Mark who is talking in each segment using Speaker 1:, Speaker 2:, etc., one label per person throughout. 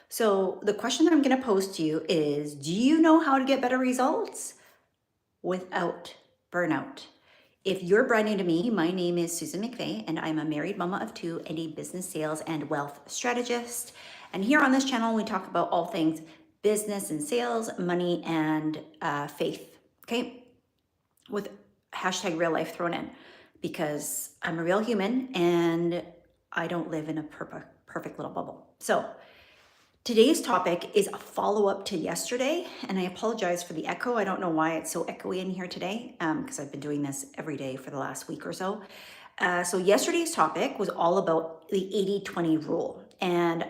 Speaker 1: So the question that I'm going to pose to you is, do you know how to get better results without burnout? If you're brand new to me, my name is Susan McVeigh, and I'm a married mama of two and a business sales and wealth strategist. And here on this channel, we talk about all things business and sales, money, and faith. Okay, with hashtag real life thrown in, because I'm a real human and I don't live in a perfect little bubble. So today's topic is a follow-up to yesterday, and I apologize for the echo. I don't know why it's so echoey in here today, because I've been doing this every day for the last week or so. So yesterday's topic was all about the 80-20 rule, and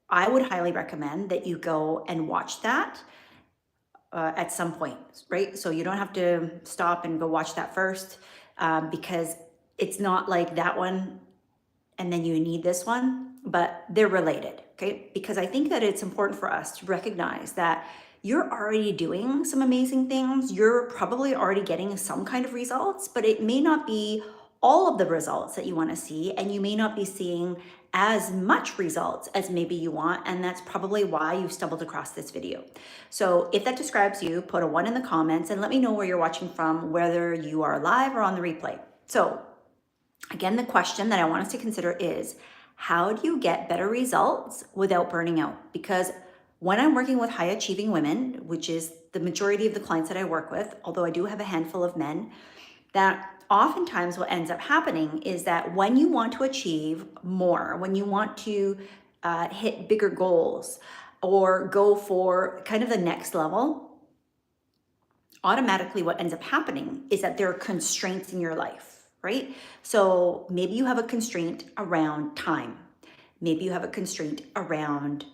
Speaker 1: I would highly recommend that you go and watch that at some point, right? So you don't have to stop and go watch that first, because it's not like that one and then you need this one, but they're related, okay? Because I think that it's important for us to recognize that you're already doing some amazing things. You're probably already getting some kind of results, but it may not be all of the results that you want to see, and you may not be seeing as much results as maybe you want, and that's probably why you stumbled across this video. So if that describes you, put a 1 in the comments and let me know where you're watching from, whether you are live or on the replay. So again, the question that I want us to consider is, how do you get better results without burning out? Because when I'm working with high achieving women, which is the majority of the clients that I work with, although I do have a handful of men, that oftentimes what ends up happening is that when you want to achieve more, when you want to hit bigger goals or go for kind of the next level, automatically what ends up happening is that there are constraints in your life, right? So maybe you have a constraint around time. Maybe you have a constraint around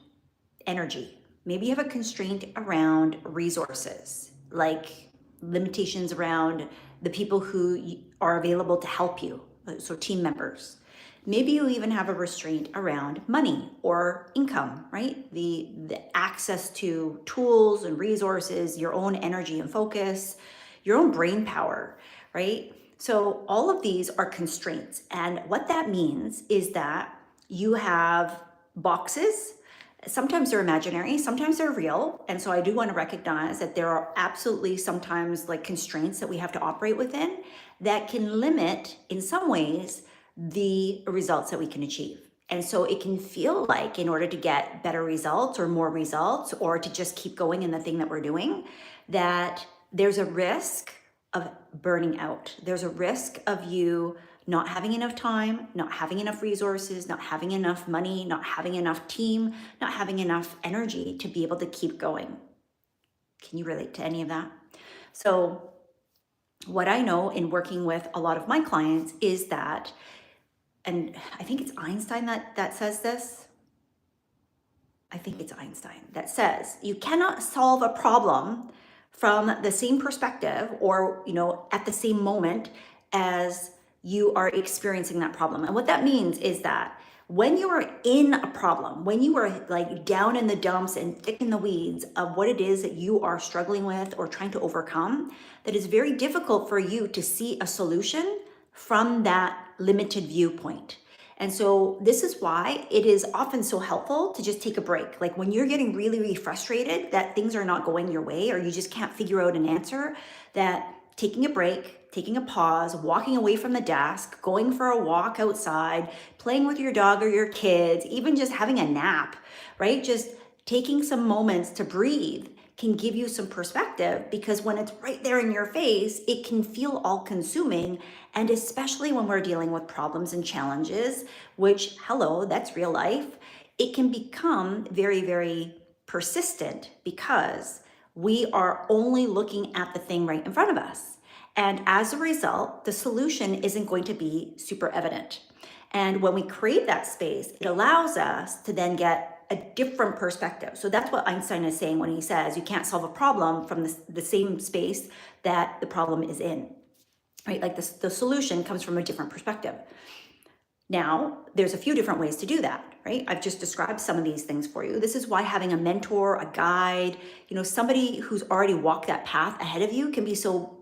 Speaker 1: energy. Maybe you have a constraint around resources, like limitations around the people who are available to help you, so team members. Maybe you even have a restraint around money or income, right? The access to tools and resources, your own energy and focus, your own brain power, right? So all of these are constraints. And what that means is that you have boxes. Sometimes they're imaginary, sometimes they're real. And so I do want to recognize that there are absolutely sometimes like constraints that we have to operate within that can limit, in some ways, the results that we can achieve. And so it can feel like in order to get better results or more results, or to just keep going in the thing that we're doing, that there's a risk of burning out. There's a risk of you not having enough time, not having enough resources, not having enough money, not having enough team, not having enough energy to be able to keep going. Can you relate to any of that? So what I know in working with a lot of my clients is that, and I think it's Einstein that says this. I think it's Einstein that says you cannot solve a problem from the same perspective or, at the same moment as you are experiencing that problem. And what that means is that when you are in a problem, when you are like down in the dumps and thick in the weeds of what it is that you are struggling with or trying to overcome, that is very difficult for you to see a solution from that limited viewpoint. And so this is why it is often so helpful to just take a break. Like when you're getting really, really frustrated that things are not going your way, or you just can't figure out an answer, that taking a break, taking a pause, walking away from the desk, going for a walk outside, playing with your dog or your kids, even just having a nap, right? Just taking some moments to breathe can give you some perspective, because when it's right there in your face, it can feel all consuming. And especially when we're dealing with problems and challenges, which, hello, that's real life, it can become very, very persistent because we are only looking at the thing right in front of us. And as a result, the solution isn't going to be super evident. And when we create that space, it allows us to then get a different perspective. So that's what Einstein is saying when he says you can't solve a problem from the same space that the problem is in, right? Like the solution comes from a different perspective. Now, there's a few different ways to do that, right? I've just described some of these things for you. This is why having a mentor, a guide, somebody who's already walked that path ahead of you can be so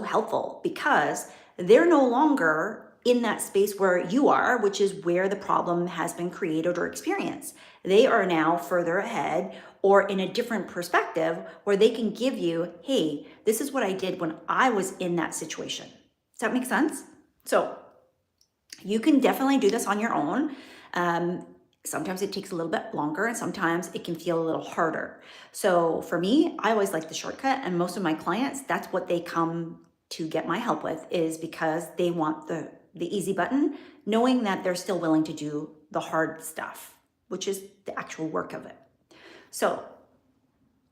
Speaker 1: helpful, because they're no longer in that space where you are, which is where the problem has been created or experienced. They are now further ahead or in a different perspective where they can give you, hey, this is what I did when I was in that situation. Does that make sense? So you can definitely do this on your own. Sometimes it takes a little bit longer and sometimes it can feel a little harder. So for me, I always like the shortcut, and most of my clients, that's what they come to get my help with, is because they want the easy button, knowing that they're still willing to do the hard stuff, which is the actual work of it. So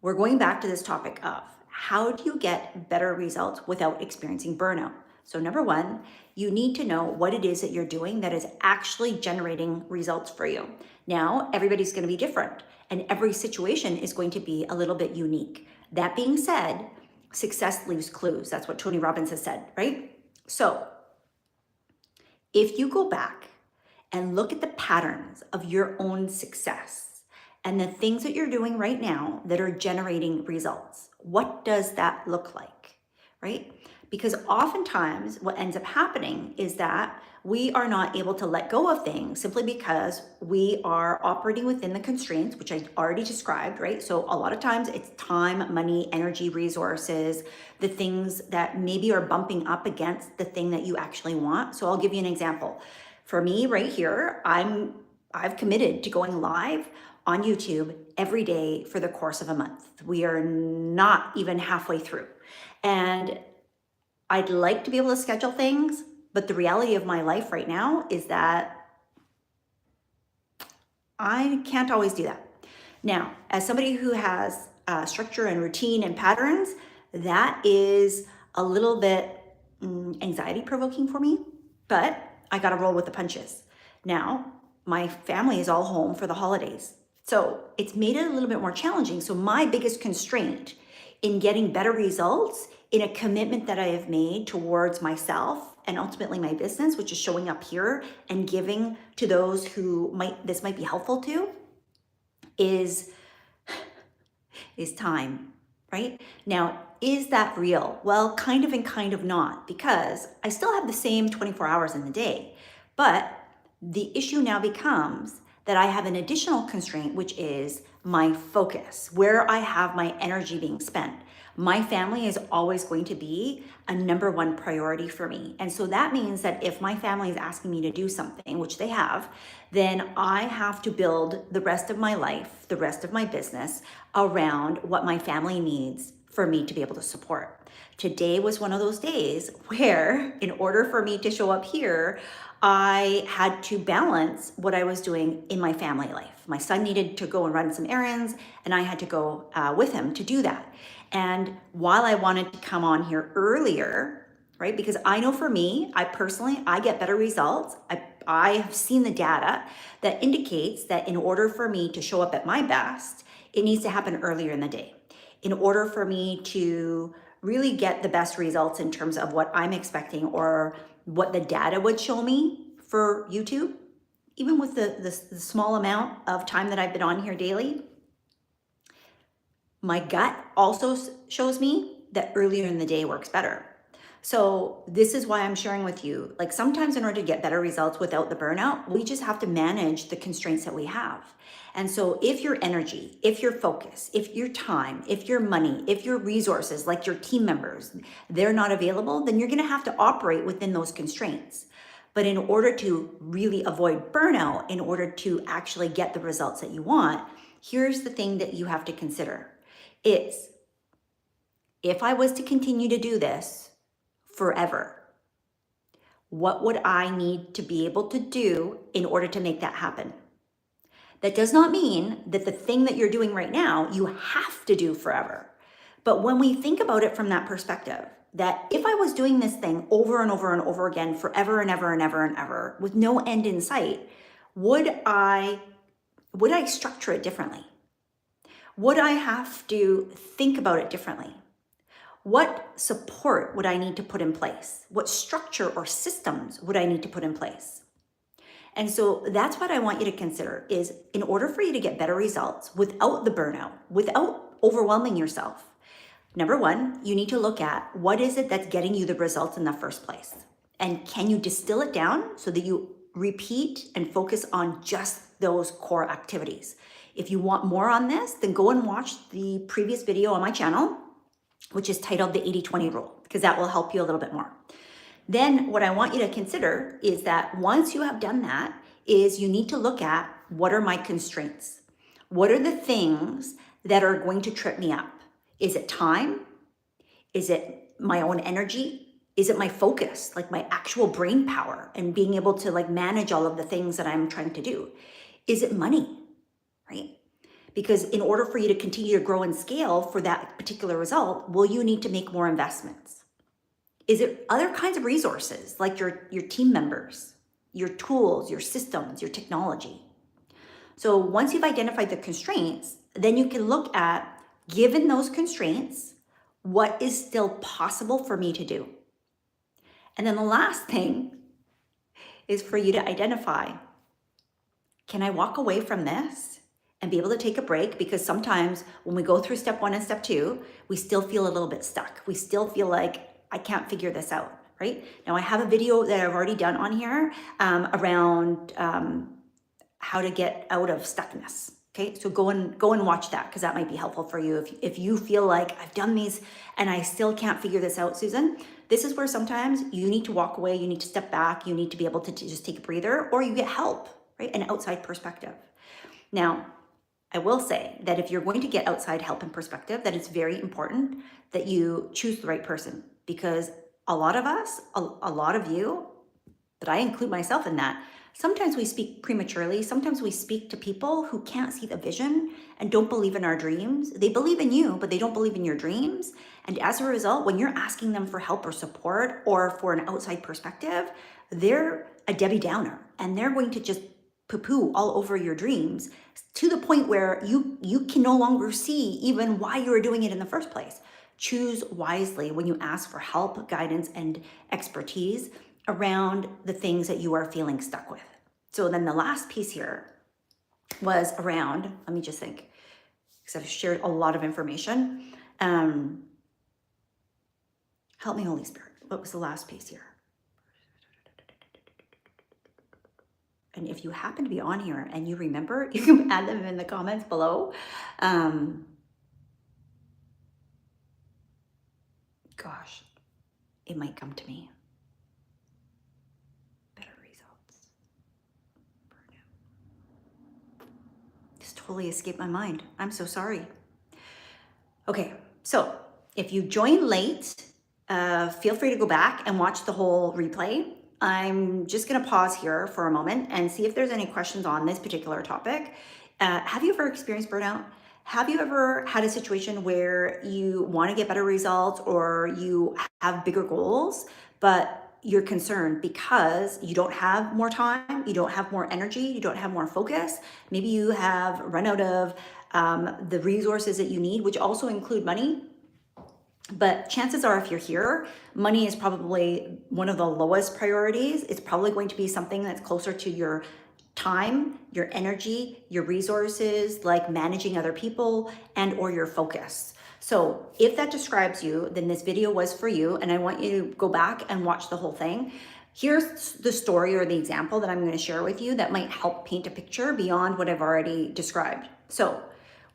Speaker 1: we're going back to this topic of how do you get better results without experiencing burnout? So number one, you need to know what it is that you're doing that is actually generating results for you. Now, everybody's going to be different and every situation is going to be a little bit unique. That being said, success leaves clues. That's what Tony Robbins has said, right? So if you go back and look at the patterns of your own success and the things that you're doing right now that are generating results, what does that look like, right? Because oftentimes what ends up happening is that we are not able to let go of things simply because we are operating within the constraints, which I already described, right? So a lot of times it's time, money, energy, resources, the things that maybe are bumping up against the thing that you actually want. So I'll give you an example. For me right here, I've committed to going live on YouTube every day for the course of a month. We are not even halfway through. And I'd like to be able to schedule things, but the reality of my life right now is that I can't always do that. Now, as somebody who has structure and routine and patterns, that is a little bit anxiety provoking for me, but I got to roll with the punches. Now, my family is all home for the holidays. So it's made it a little bit more challenging. So my biggest constraint in getting better results in a commitment that I have made towards myself and ultimately my business, which is showing up here and giving to those who this might be helpful to, is time, right? Now, is that real? Well, kind of and kind of not, because I still have the same 24 hours in the day, but the issue now becomes that I have an additional constraint, which is my focus, where I have my energy being spent. My family is always going to be a number one priority for me. And so that means that if my family is asking me to do something, which they have, then I have to build the rest of my life, the rest of my business around what my family needs for me to be able to support. Today was one of those days where, in order for me to show up here, I had to balance what I was doing in my family life. My son needed to go and run some errands, and I had to go with him to do that. And while I wanted to come on here earlier, right, because I know for me, I get better results. I have seen the data that indicates that in order for me to show up at my best, it needs to happen earlier in the day. In order for me to really get the best results in terms of what I'm expecting or what the data would show me for YouTube, even with the small amount of time that I've been on here daily, my gut also shows me that earlier in the day works better. So this is why I'm sharing with you, like sometimes in order to get better results without the burnout, we just have to manage the constraints that we have. And so if your energy, if your focus, if your time, if your money, if your resources, like your team members, they're not available, then you're going to have to operate within those constraints. But in order to really avoid burnout, in order to actually get the results that you want, here's the thing that you have to consider. Is if I was to continue to do this forever, what would I need to be able to do in order to make that happen? That does not mean that the thing that you're doing right now, you have to do forever. But when we think about it from that perspective, that if I was doing this thing over and over and over again, forever and ever and ever and ever, with no end in sight, would I structure it differently? Would I have to think about it differently? What support would I need to put in place? What structure or systems would I need to put in place? And so that's what I want you to consider is in order for you to get better results without the burnout, without overwhelming yourself, number one, you need to look at what is it that's getting you the results in the first place. And can you distill it down so that you repeat and focus on just those core activities? If you want more on this, then go and watch the previous video on my channel, which is titled the 80-20 rule, because that will help you a little bit more. Then what I want you to consider is that once you have done that, is you need to look at, what are my constraints? What are the things that are going to trip me up? Is it time? Is it my own energy? Is it my focus, like my actual brain power and being able to like manage all of the things that I'm trying to do? Is it money, right? Because in order for you to continue to grow and scale for that particular result, will you need to make more investments? Is it other kinds of resources like your team members, your tools, your systems, your technology? So once you've identified the constraints, then you can look at, given those constraints, what is still possible for me to do? And then the last thing is for you to identify, can I walk away from this and be able to take a break? Because sometimes when we go through step 1 and step 2, we still feel a little bit stuck. We still feel like, I can't figure this out, right? Now I have a video that I've already done on here around how to get out of stuckness. Okay, so go and watch that, because that might be helpful for you. If you feel like, I've done these and I still can't figure this out, Susan, this is where sometimes you need to walk away, you need to step back, you need to be able to just take a breather, or you get help, right? An outside perspective. Now, I will say that if you're going to get outside help and perspective, that it's very important that you choose the right person, because a lot of us, a lot of you, but I include myself in that, sometimes we speak prematurely. Sometimes we speak to people who can't see the vision and don't believe in our dreams. They believe in you, but they don't believe in your dreams. And as a result, when you're asking them for help or support or for an outside perspective, they're a Debbie Downer, and they're going to just poo-poo all over your dreams to the point where you can no longer see even why you were doing it in the first place. Choose wisely when you ask for help, guidance, and expertise around the things that you are feeling stuck with. So then the last piece here was around, let me just think, because I've shared a lot of information. Help me, Holy Spirit. What was the last piece here? And if you happen to be on here and you remember, you can add them in the comments below. Gosh, it might come to me. Better results. Burnout. Just totally escaped my mind. I'm so sorry. Okay, so if you joined late, feel free to go back and watch the whole replay. I'm just going to pause here for a moment and see if there's any questions on this particular topic. Have you ever experienced burnout? Have you ever had a situation where you want to get better results or you have bigger goals, but you're concerned because you don't have more time, you don't have more energy, you don't have more focus? Maybe you have run out of the resources that you need, which also include money. But chances are, if you're here, money is probably one of the lowest priorities. It's probably going to be something that's closer to your time, your energy, your resources, like managing other people and or your focus. So if that describes you, then this video was for you, and I want you to go back and watch the whole thing. Here's the story or the example that I'm going to share with you that might help paint a picture beyond what I've already described. So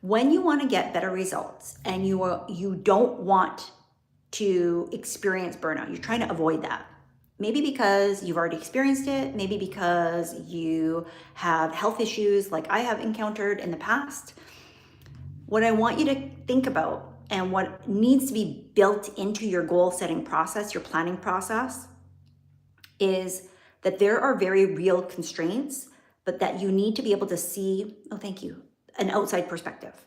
Speaker 1: when you want to get better results and you don't want to experience burnout, you're trying to avoid that. Maybe because you've already experienced it, maybe because you have health issues like I have encountered in the past. What I want you to think about and what needs to be built into your goal setting process, your planning process, is that there are very real constraints, but that you need to be able to see, oh, thank you, an outside perspective.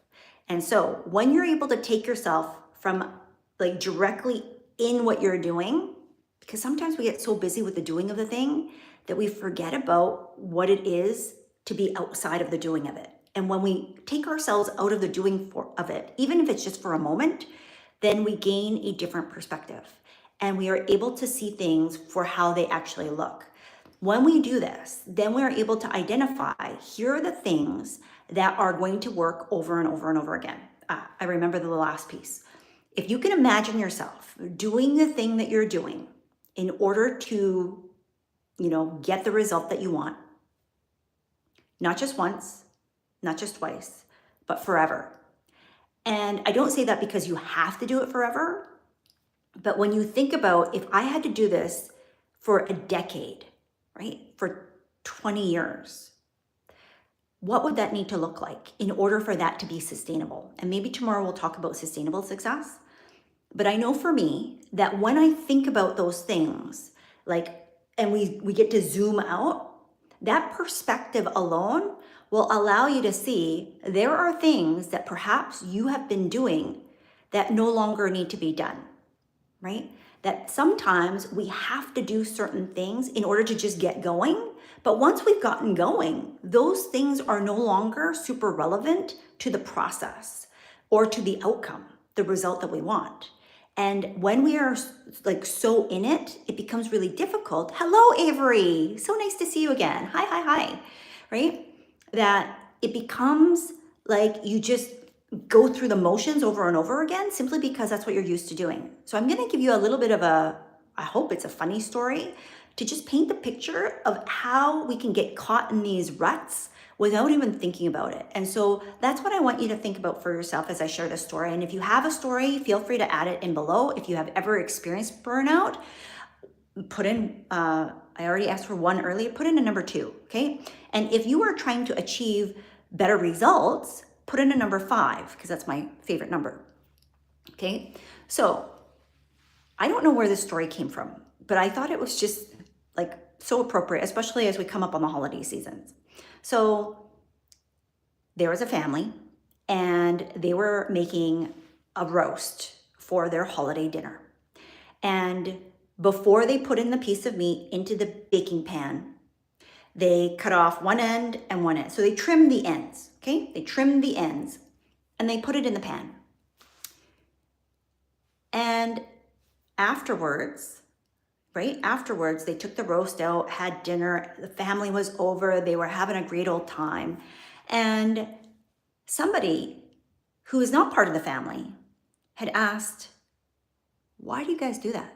Speaker 1: And so when you're able to take yourself from like directly in what you're doing, because sometimes we get so busy with the doing of the thing that we forget about what it is to be outside of the doing of it. And when we take ourselves out of the doing of it, even if it's just for a moment, then we gain a different perspective and we are able to see things for how they actually look. When we do this, then we are able to identify, here are the things that are going to work over and over and over again. I remember the last piece. If you can imagine yourself doing the thing that you're doing in order to, get the result that you want. Not just once, not just twice, but forever. And I don't say that because you have to do it forever, but when you think about, if I had to do this for a decade, right, for 20 years, what would that need to look like in order for that to be sustainable? And maybe tomorrow we'll talk about sustainable success. But I know for me that when I think about those things, and we get to zoom out, that perspective alone will allow you to see there are things that perhaps you have been doing that no longer need to be done, right? That sometimes we have to do certain things in order to just get going. But once we've gotten going, those things are no longer super relevant to the process or to the outcome, the result that we want. And when we are so in it, it becomes really difficult. Hello, Avery. So nice to see you again. Hi. Right? That it becomes like you just go through the motions over and over again simply because that's what you're used to doing. So I'm going to give you a little bit of I hope it's a funny story to just paint the picture of how we can get caught in these ruts without even thinking about it. And so that's what I want you to think about for yourself as I share this story. And if you have a story, feel free to add it in below. If you have ever experienced burnout, put in, I already asked for one earlier, put in a number 2, okay? And if you are trying to achieve better results, put in a number 5, because that's my favorite number, okay? So I don't know where this story came from, but I thought it was just so appropriate, especially as we come up on the holiday seasons. So there was a family and they were making a roast for their holiday dinner. And before they put in the piece of meat into the baking pan, they cut off one end and one end. So they trimmed the ends, okay? They trimmed the ends and they put it in the pan. And afterwards, they took the roast out, had dinner, the family was over, they were having a great old time. And somebody who is not part of the family had asked, why do you guys do that?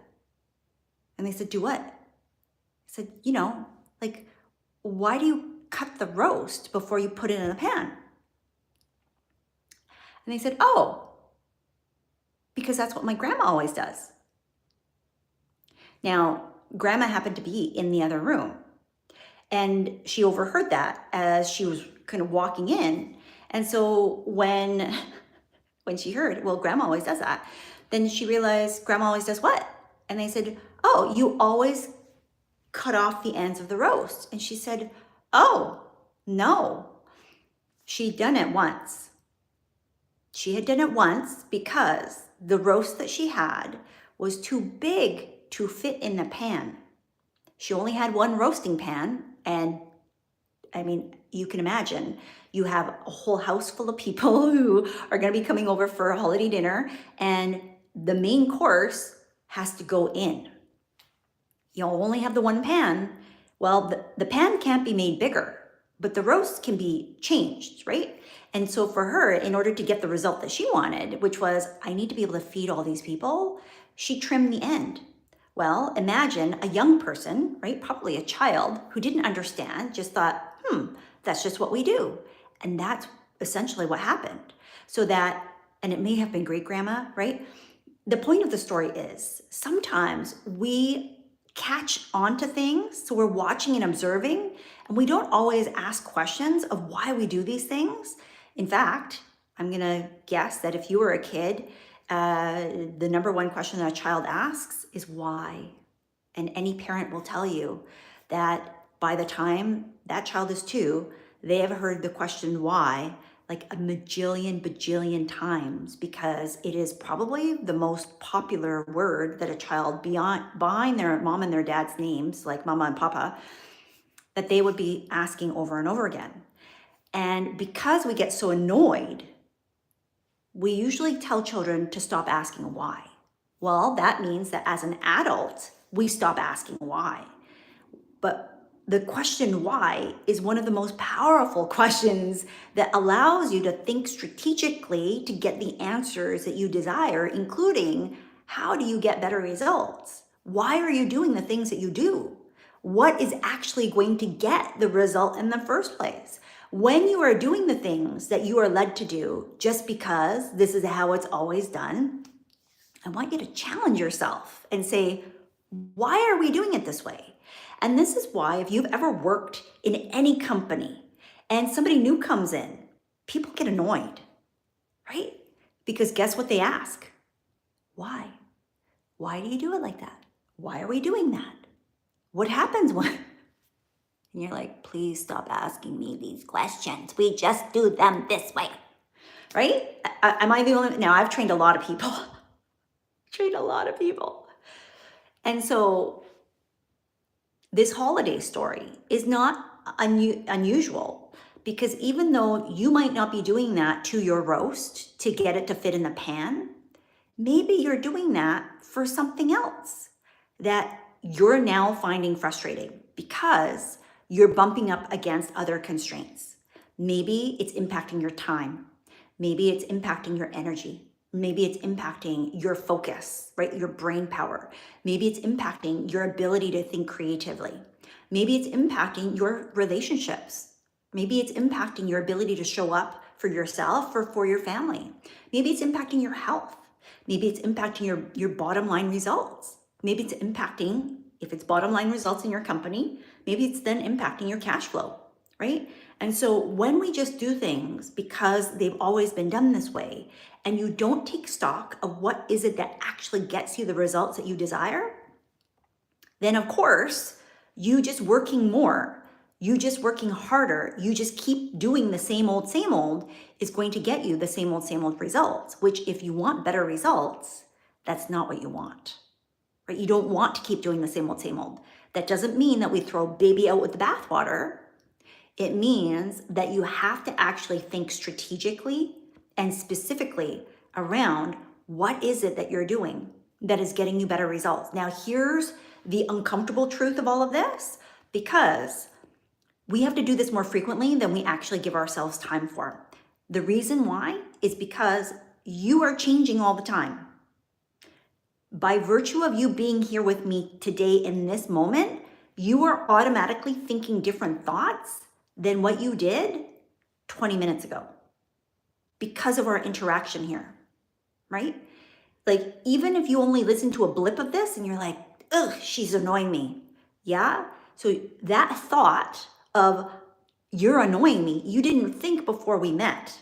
Speaker 1: And they said, do what? I said, why do you cut the roast before you put it in the pan? And they said, oh, because that's what my grandma always does. Now, grandma happened to be in the other room and she overheard that as she was kind of walking in. And so when she heard, well, grandma always does that, then she realized grandma always does what? And they said, oh, you always cut off the ends of the roast. And she said, oh, no, she'd done it once. She had done it once because the roast that she had was too big to fit in the pan. She only had one roasting pan. And I mean, you can imagine you have a whole house full of people who are going to be coming over for a holiday dinner and the main course has to go in. You'll only have the one pan. Well, the pan can't be made bigger, but the roast can be changed, right? And so for her, in order to get the result that she wanted, which was, I need to be able to feed all these people, she trimmed the end. Well, imagine a young person, right? Probably a child who didn't understand, just thought, that's just what we do. And that's essentially what happened. So that, and it may have been great grandma, right? The point of the story is sometimes we catch on to things. So we're watching and observing, and we don't always ask questions of why we do these things. In fact, I'm going to guess that if you were a kid, the number one question that a child asks is why. And any parent will tell you that by the time that child is 2, they have heard the question why like a bajillion times, because it is probably the most popular word that a child behind their mom and their dad's names, like mama and papa, that they would be asking over and over again. And because we get so annoyed, we usually tell children to stop asking why. Well, that means that as an adult, we stop asking why. But the question why is one of the most powerful questions that allows you to think strategically to get the answers that you desire, including how do you get better results? Why are you doing the things that you do? What is actually going to get the result in the first place? When you are doing the things that you are led to do just because this is how it's always done, I want you to challenge yourself and say, why are we doing it this way? And this is why, if you've ever worked in any company and somebody new comes in, people get annoyed, right? Because guess what they ask? Why? Why do you do it like that? Why are we doing that? What happens when? And you're like, please stop asking me these questions. We just do them this way, right? Am I the only? Now, I've trained a lot of people. Trained a lot of people. And so this holiday story is not unusual, because even though you might not be doing that to your roast to get it to fit in the pan, maybe you're doing that for something else that you're now finding frustrating because you're bumping up against other constraints. Maybe it's impacting your time. Maybe it's impacting your energy. Maybe it's impacting your focus, right? Your brain power. Maybe it's impacting your ability to think creatively. Maybe it's impacting your relationships. Maybe it's impacting your ability to show up for yourself or for your family. Maybe it's impacting your health. Maybe it's impacting your bottom line results. Maybe it's impacting, if it's bottom line results in your company, maybe it's then impacting your cash flow, right? And so when we just do things because they've always been done this way, and you don't take stock of what is it that actually gets you the results that you desire, then of course, you just working more, you just working harder, you just keep doing the same old is going to get you the same old results, which if you want better results, that's not what you want, right? You don't want to keep doing the same old. That doesn't mean that we throw baby out with the bathwater. It means that you have to actually think strategically and specifically around what is it that you're doing that is getting you better results. Now, here's the uncomfortable truth of all of this, because we have to do this more frequently than we actually give ourselves time for. The reason why is because you are changing all the time. By virtue of you being here with me today in this moment, you are automatically thinking different thoughts than what you did 20 minutes ago because of our interaction here, right? Like, even if you only listen to a blip of this and you're like, ugh, she's annoying me. Yeah? So that thought of you're annoying me, you didn't think before we met.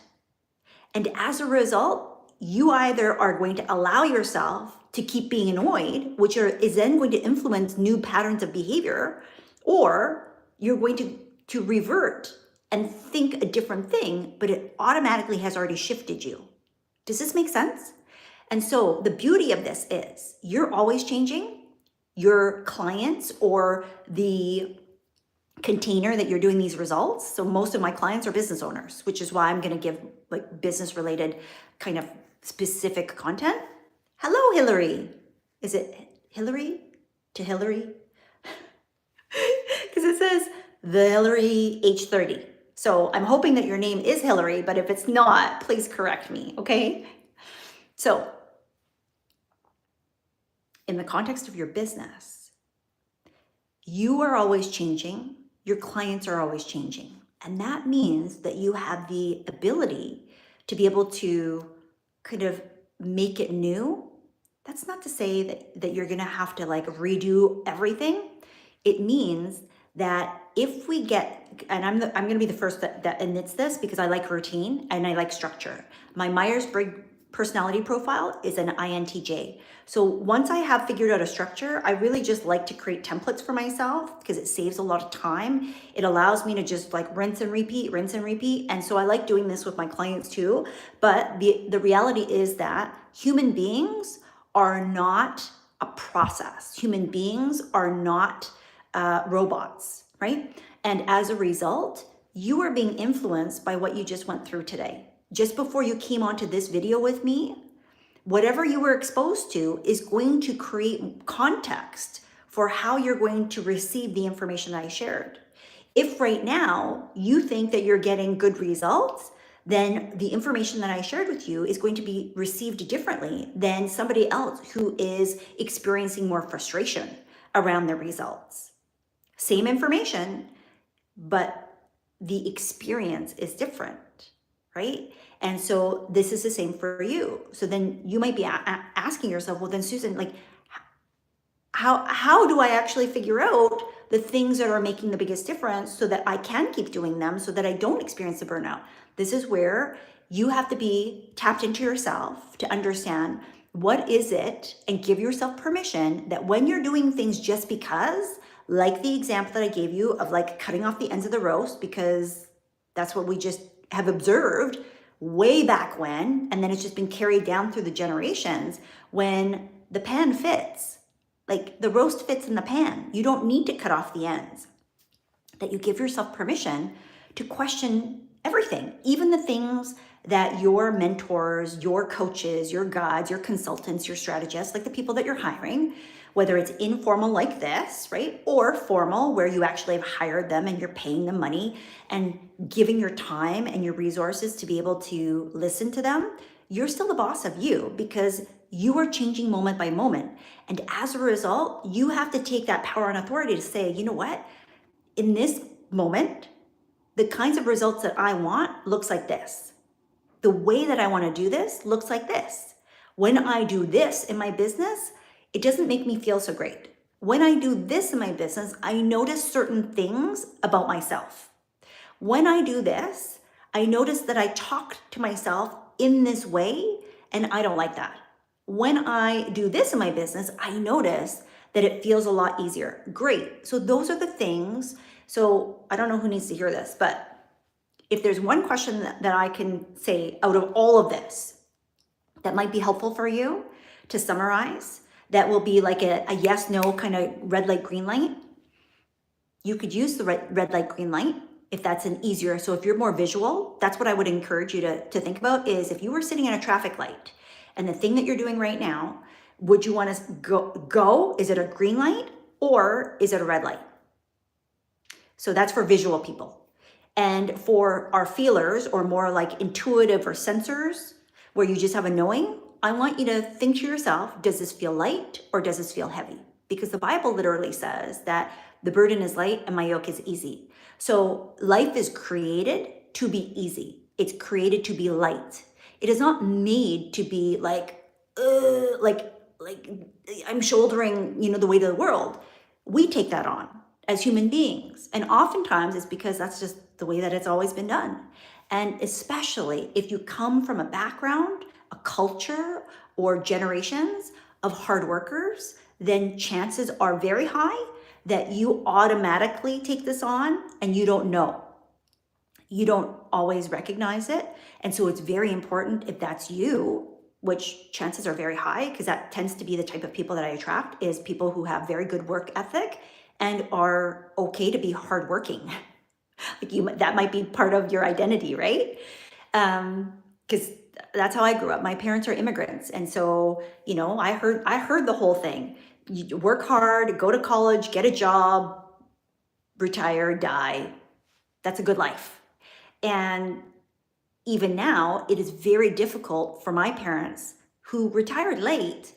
Speaker 1: And as a result, you either are going to allow yourself to keep being annoyed, which is then going to influence new patterns of behavior, or you're going to revert and think a different thing, but it automatically has already shifted you. Does this make sense? And so the beauty of this is you're always changing. Your clients or the container that you're doing these results. So most of my clients are business owners, which is why I'm going to give like business related kind of specific content. Hello, Hillary. Is it Hillary to Hillary? Because it says the Hillary H30. So I'm hoping that your name is Hillary, but if it's not, please correct me, okay? So in the context of your business, you are always changing. Your clients are always changing. And that means that you have the ability to be able to kind of make it new. That's not to say that you're going to have to like redo everything. It means that if we get, and I'm going to be the first that admits this, because I like routine and I like structure. My Myers-Briggs personality profile is an INTJ. So once I have figured out a structure, I really just like to create templates for myself because it saves a lot of time. It allows me to just like rinse and repeat. And so I like doing this with my clients too. But the reality is that human beings are not a process. Human beings are not robots, right? And as a result, you are being influenced by what you just went through today. Just before you came onto this video with me, whatever you were exposed to is going to create context for how you're going to receive the information that I shared. If right now you think that you're getting good results, then the information that I shared with you is going to be received differently than somebody else who is experiencing more frustration around their results. Same information, but the experience is different, right? And so this is the same for you. So then you might be asking yourself, well, then Susan, like, how do I actually figure out the things that are making the biggest difference so that I can keep doing them so that I don't experience the burnout? This is where you have to be tapped into yourself to understand what is it, and give yourself permission that when you're doing things just because, like the example that I gave you of like cutting off the ends of the roast, because that's what we just have observed way back when, and then it's just been carried down through the generations. When the pan fits, like the roast fits in the pan, you don't need to cut off the ends. That you give yourself permission to question everything, even the things that your mentors, your coaches, your guides, your consultants, your strategists, like the people that you're hiring, whether it's informal like this, right? Or formal where you actually have hired them and you're paying them money and giving your time and your resources to be able to listen to them, you're still the boss of you because you are changing moment by moment. And as a result, you have to take that power and authority to say, you know what? In this moment, the kinds of results that I want looks like this. The way that I want to do this looks like this. When I do this in my business, it doesn't make me feel so great. When I do this in my business, I notice certain things about myself. When I do this, I notice that I talk to myself in this way, and I don't like that. When I do this in my business, I notice that it feels a lot easier. Great. So those are the things. So I don't know who needs to hear this, but if there's one question that I can say out of all of this that might be helpful for you to summarize, that will be like a yes, no kind of red light, green light. You could use the red light, green light if that's an easier. So if you're more visual, that's what I would encourage you to think about is if you were sitting in a traffic light and the thing that you're doing right now, would you want to go? Is it a green light or is it a red light? So that's for visual people. And for our feelers or more like intuitive or sensors where you just have a knowing, I want you to think to yourself, does this feel light or does this feel heavy? Because the Bible literally says that the burden is light and my yoke is easy. So life is created to be easy. It's created to be light. It is not made to be like I'm shouldering, the weight of the world. We take that on as human beings. And oftentimes it's because that's just the way that it's always been done. And especially if you come from a background, a culture, or generations of hard workers, then chances are very high that you automatically take this on and you don't know. You don't always recognize it. And so it's very important if that's you, which chances are very high because that tends to be the type of people that I attract, is people who have very good work ethic and are okay to be hardworking. That might be part of your identity, right? Because that's how I grew up. My parents are immigrants, and so I heard the whole thing: you work hard, go to college, get a job, retire, die. That's a good life. And even now, it is very difficult for my parents who retired late.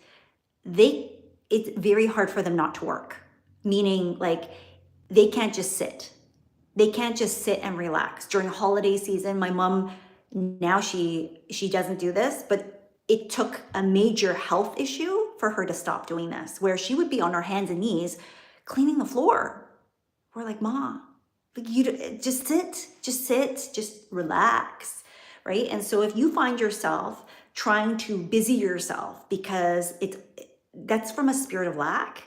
Speaker 1: It's very hard for them not to work. Meaning, like, they can't just sit. They can't just sit and relax. During holiday season, my mom, now she doesn't do this, but it took a major health issue for her to stop doing this, where she would be on her hands and knees cleaning the floor. We're like, Ma, like, you just sit, just relax, right? And so if you find yourself trying to busy yourself because that's from a spirit of lack,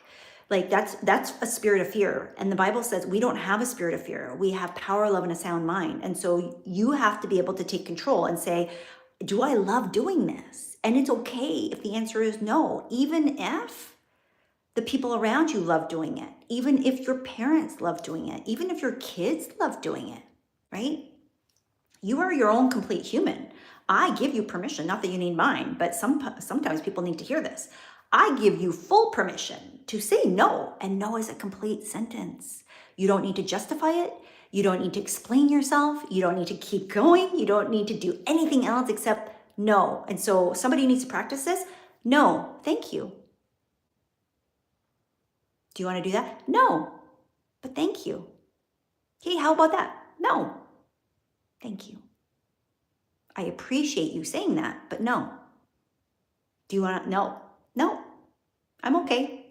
Speaker 1: like that's a spirit of fear. And the Bible says we don't have a spirit of fear. We have power, love, and a sound mind. And so you have to be able to take control and say, do I love doing this? And it's okay if the answer is no, even if the people around you love doing it, even if your parents love doing it, even if your kids love doing it, right? You are your own complete human. I give you permission, not that you need mine, but sometimes people need to hear this. I give you full permission to say no, and no is a complete sentence. You don't need to justify it. You don't need to explain yourself. You don't need to keep going. You don't need to do anything else except no. And so somebody needs to practice this. No, thank you. Do you want to do that? No, but thank you. Hey, how about that? No, thank you. I appreciate you saying that, but no. Do you want to? No, no, I'm okay.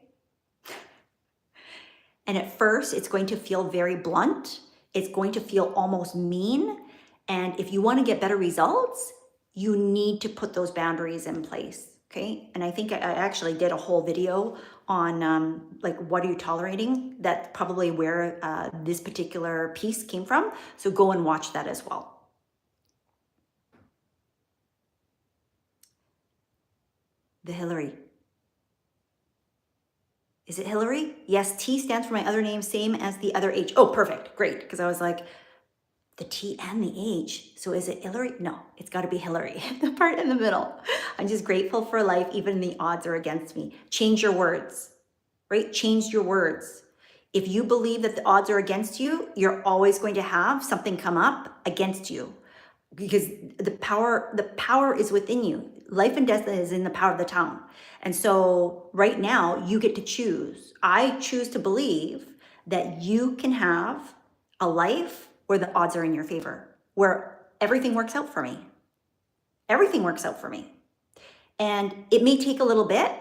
Speaker 1: And at first, it's going to feel very blunt. It's going to feel almost mean. And if you want to get better results, you need to put those boundaries in place. Okay. And I think I actually did a whole video on like, what are you tolerating? That's probably where this particular piece came from. So go and watch that as well. The Hillary. Is it Hillary? Yes, T stands for my other name, same as the other H. Oh, perfect, great. Because I was like, the T and the H. So is it Hillary? No, it's got to be Hillary, the part in the middle. I'm just grateful for life, even the odds are against me. Change your words, right? Change your words. If you believe that the odds are against you, you're always going to have something come up against you, because the power is within you. Life and death is in the power of the tongue. And so right now you get to choose. I choose to believe that you can have a life where the odds are in your favor, where everything works out for me. Everything works out for me. And it may take a little bit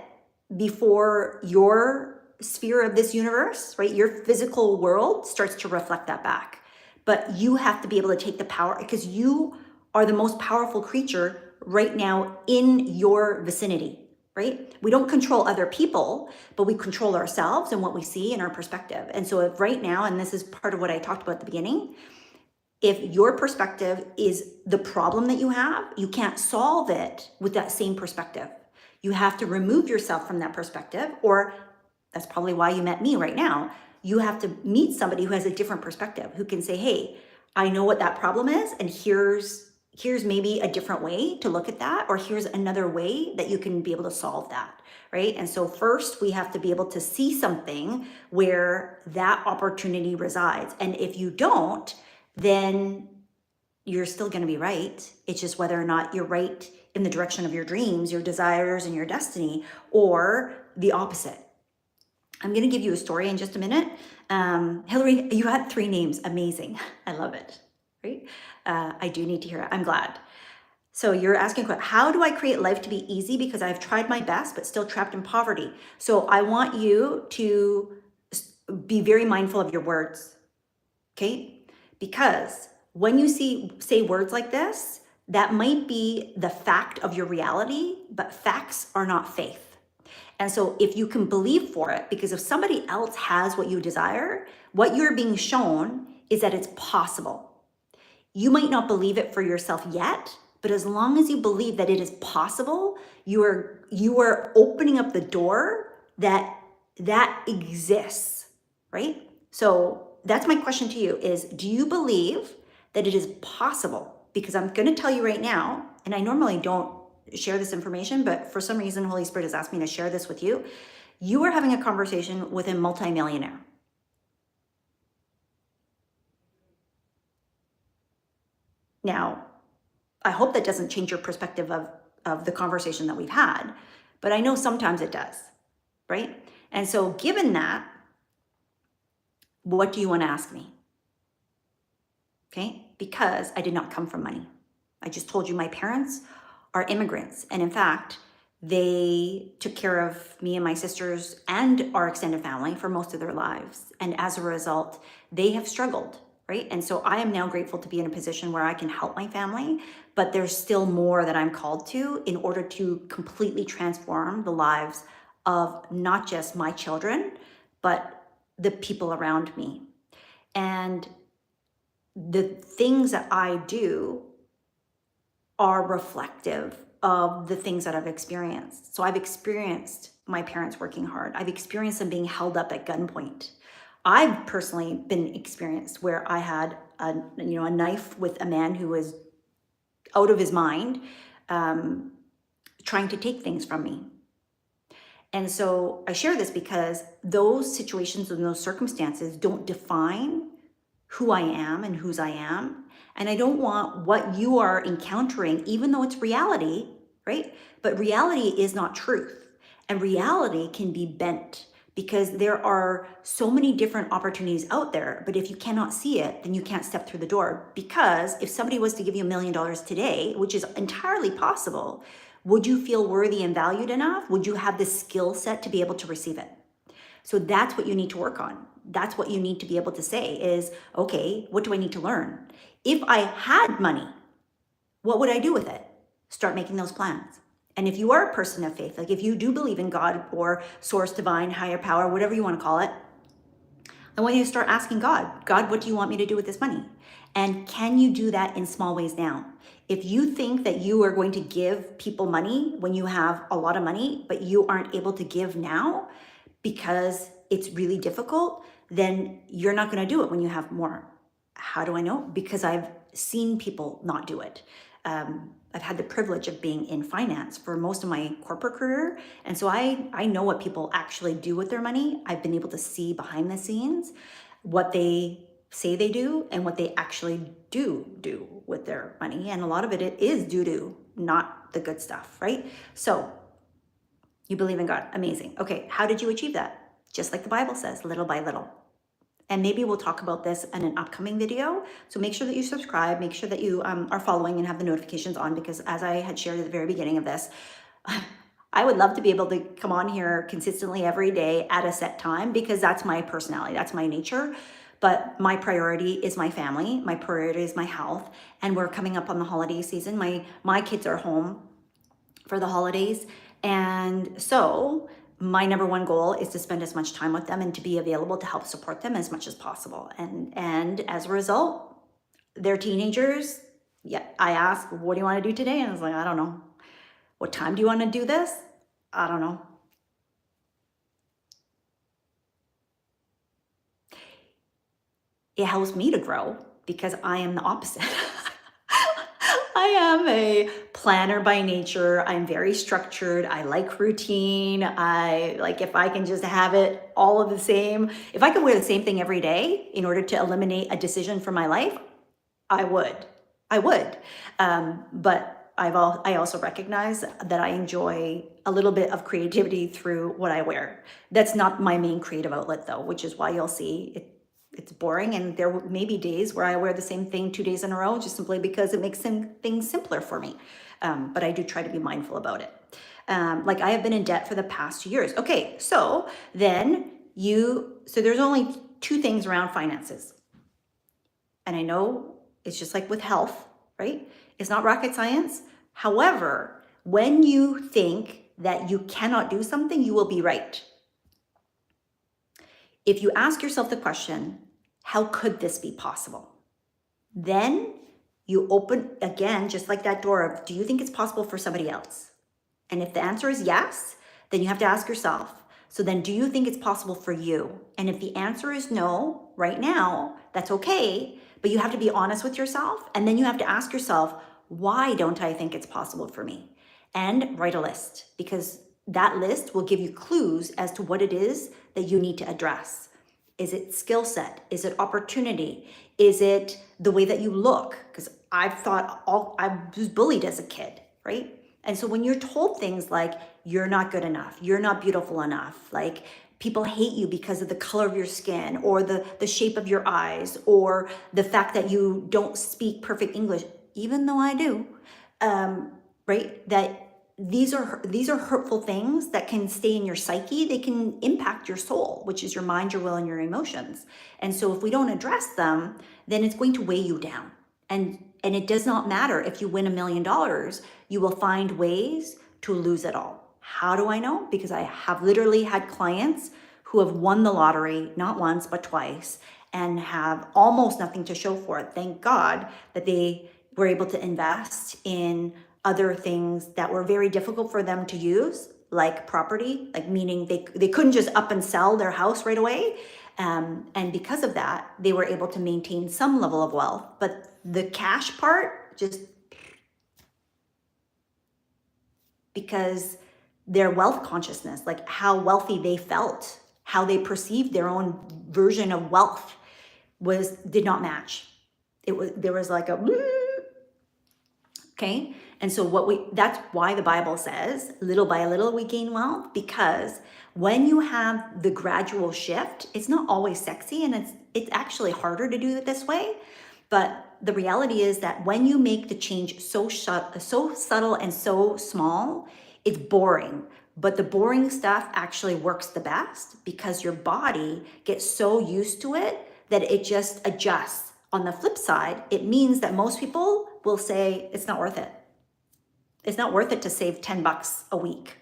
Speaker 1: before your sphere of this universe, right? Your physical world starts to reflect that back. But you have to be able to take the power, because you are the most powerful creature right now in your vicinity, right? We don't control other people, but we control ourselves and what we see in our perspective. And so if right now, and this is part of what I talked about at the beginning, if your perspective is the problem that you have, you can't solve it with that same perspective. You have to remove yourself from that perspective, or that's probably why you met me right now. You have to meet somebody who has a different perspective, who can say, hey, I know what that problem is, and here's maybe a different way to look at that, or here's another way that you can be able to solve that, right? And so first we have to be able to see something where that opportunity resides. And if you don't, then you're still going to be right. It's just whether or not you're right in the direction of your dreams, your desires, and your destiny, or the opposite. I'm going to give you a story in just a minute. Hillary, you had 3 names. Amazing. I love it. Right? I do need to hear it. I'm glad. So you're asking, how do I create life to be easy? Because I've tried my best, but still trapped in poverty. So I want you to be very mindful of your words. Okay? Because when you say words like this, that might be the fact of your reality, but facts are not faith. And so if you can believe for it, because if somebody else has what you desire, what you're being shown is that it's possible. You might not believe it for yourself yet, but as long as you believe that it is possible, you are opening up the door that exists, right? So that's my question to you is, do you believe that it is possible? Because I'm going to tell you right now, and I normally don't share this information, but for some reason, Holy Spirit has asked me to share this with you. You are having a conversation with a multimillionaire. Now, I hope that doesn't change your perspective of the conversation that we've had, but I know sometimes it does, right? And so given that, what do you want to ask me? Okay, because I did not come from money. I just told you my parents are immigrants. And in fact, they took care of me and my sisters and our extended family for most of their lives. And as a result, they have struggled, right? And so I am now grateful to be in a position where I can help my family, but there's still more that I'm called to in order to completely transform the lives of not just my children, but the people around me. And the things that I do are reflective of the things that I've experienced. So I've experienced my parents working hard. I've experienced them being held up at gunpoint. I've personally been experienced where I had a knife with a man who was out of his mind, trying to take things from me. And so I share this because those situations and those circumstances don't define who I am and whose I am. And I don't want what you are encountering, even though it's reality, right? But reality is not truth. And reality can be bent because there are so many different opportunities out there. But if you cannot see it, then you can't step through the door. Because if somebody was to give you $1 million today, which is entirely possible, would you feel worthy and valued enough? Would you have the skill set to be able to receive it? So that's what you need to work on. That's what you need to be able to say is, okay, what do I need to learn? If I had money, what would I do with it? Start making those plans. And if you are a person of faith, like if you do believe in God or source, divine, higher power, whatever you want to call it, I want you to start asking God, God, what do you want me to do with this money? And can you do that in small ways now? If you think that you are going to give people money when you have a lot of money, but you aren't able to give now because it's really difficult, then you're not going to do it when you have more. How do I know? Because I've seen people not do it. I've had the privilege of being in finance for most of my corporate career. And so I know what people actually do with their money. I've been able to see behind the scenes what they say they do and what they actually do with their money. And a lot of it is doo-doo, not the good stuff, right? So you believe in God. Amazing. Okay, how did you achieve that? Just like the Bible says, little by little. And maybe we'll talk about this in an upcoming video. So make sure that you subscribe, make sure that you are following and have the notifications on, because as I had shared at the very beginning of this, I would love to be able to come on here consistently every day at a set time, because that's my personality, that's my nature. But my priority is my family, my priority is my health, and we're coming up on the holiday season. My kids are home for the holidays, and so my number one goal is to spend as much time with them and to be available to help support them as much as possible. And as a result, they're teenagers. Yeah, I ask, what do you want to do today? And I was like, I don't know. What time do you want to do this? I don't know. It helps me to grow because I am the opposite. I am a planner by nature. I'm very structured. I like routine. I like if I can just have it all of the same. If I could wear the same thing every day in order to eliminate a decision from my life, I would. I would. But I also recognize that I enjoy a little bit of creativity through what I wear. That's not my main creative outlet though, which is why you'll see it's boring, and there may be days where I wear the same thing 2 days in a row just simply because it makes things simpler for me. But I do try to be mindful about it. Like I have been in debt for the past 2 years. Okay, so then so there's only 2 things around finances. And I know it's just like with health, right? It's not rocket science. However, when you think that you cannot do something, you will be right. If you ask yourself the question, how could this be possible? Then you open again, just like that door of, do you think it's possible for somebody else? And if the answer is yes, then you have to ask yourself, so then do you think it's possible for you? And if the answer is no, right now, that's okay, but you have to be honest with yourself. And then you have to ask yourself, why don't I think it's possible for me? And write a list, because that list will give you clues as to what it is that you need to address. Is it skill set? Is it opportunity? Is it the way that you look? Because I was bullied as a kid, right? And so when you're told things like, you're not good enough, you're not beautiful enough, like people hate you because of the color of your skin or the shape of your eyes or the fact that you don't speak perfect English, even though I do, right? That these are hurtful things that can stay in your psyche. They can impact your soul, which is your mind, your will, and your emotions. And so if we don't address them, then it's going to weigh you down. And it does not matter if you win $1 million, you will find ways to lose it all. How do I know? Because I have literally had clients who have won the lottery, not once, but twice, and have almost nothing to show for it. Thank God that they were able to invest in other things that were very difficult for them to use, like property, like meaning they couldn't just up and sell their house right away. And because of that, they were able to maintain some level of wealth. But the cash part, just because their wealth consciousness, like how wealthy they felt, how they perceived their own version of wealth, did not match. There was like a okay. And so that's why the Bible says little by little we gain wealth, because when you have the gradual shift, it's not always sexy, and it's actually harder to do it this way. But the reality is that when you make the change so subtle and so small, it's boring. But the boring stuff actually works the best because your body gets so used to it that it just adjusts. On the flip side, it means that most people will say it's not worth it. It's not worth it to save $10 a week.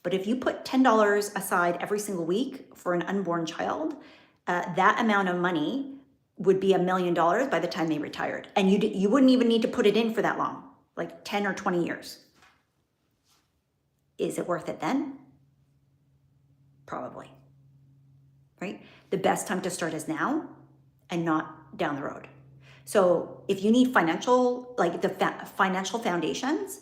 Speaker 1: But if you put $10 aside every single week for an unborn child, that amount of money would be $1 million by the time they retired. And you wouldn't even need to put it in for that long, like 10 or 20 years. Is it worth it then? Probably, right? The best time to start is now and not down the road. So if you need financial foundations,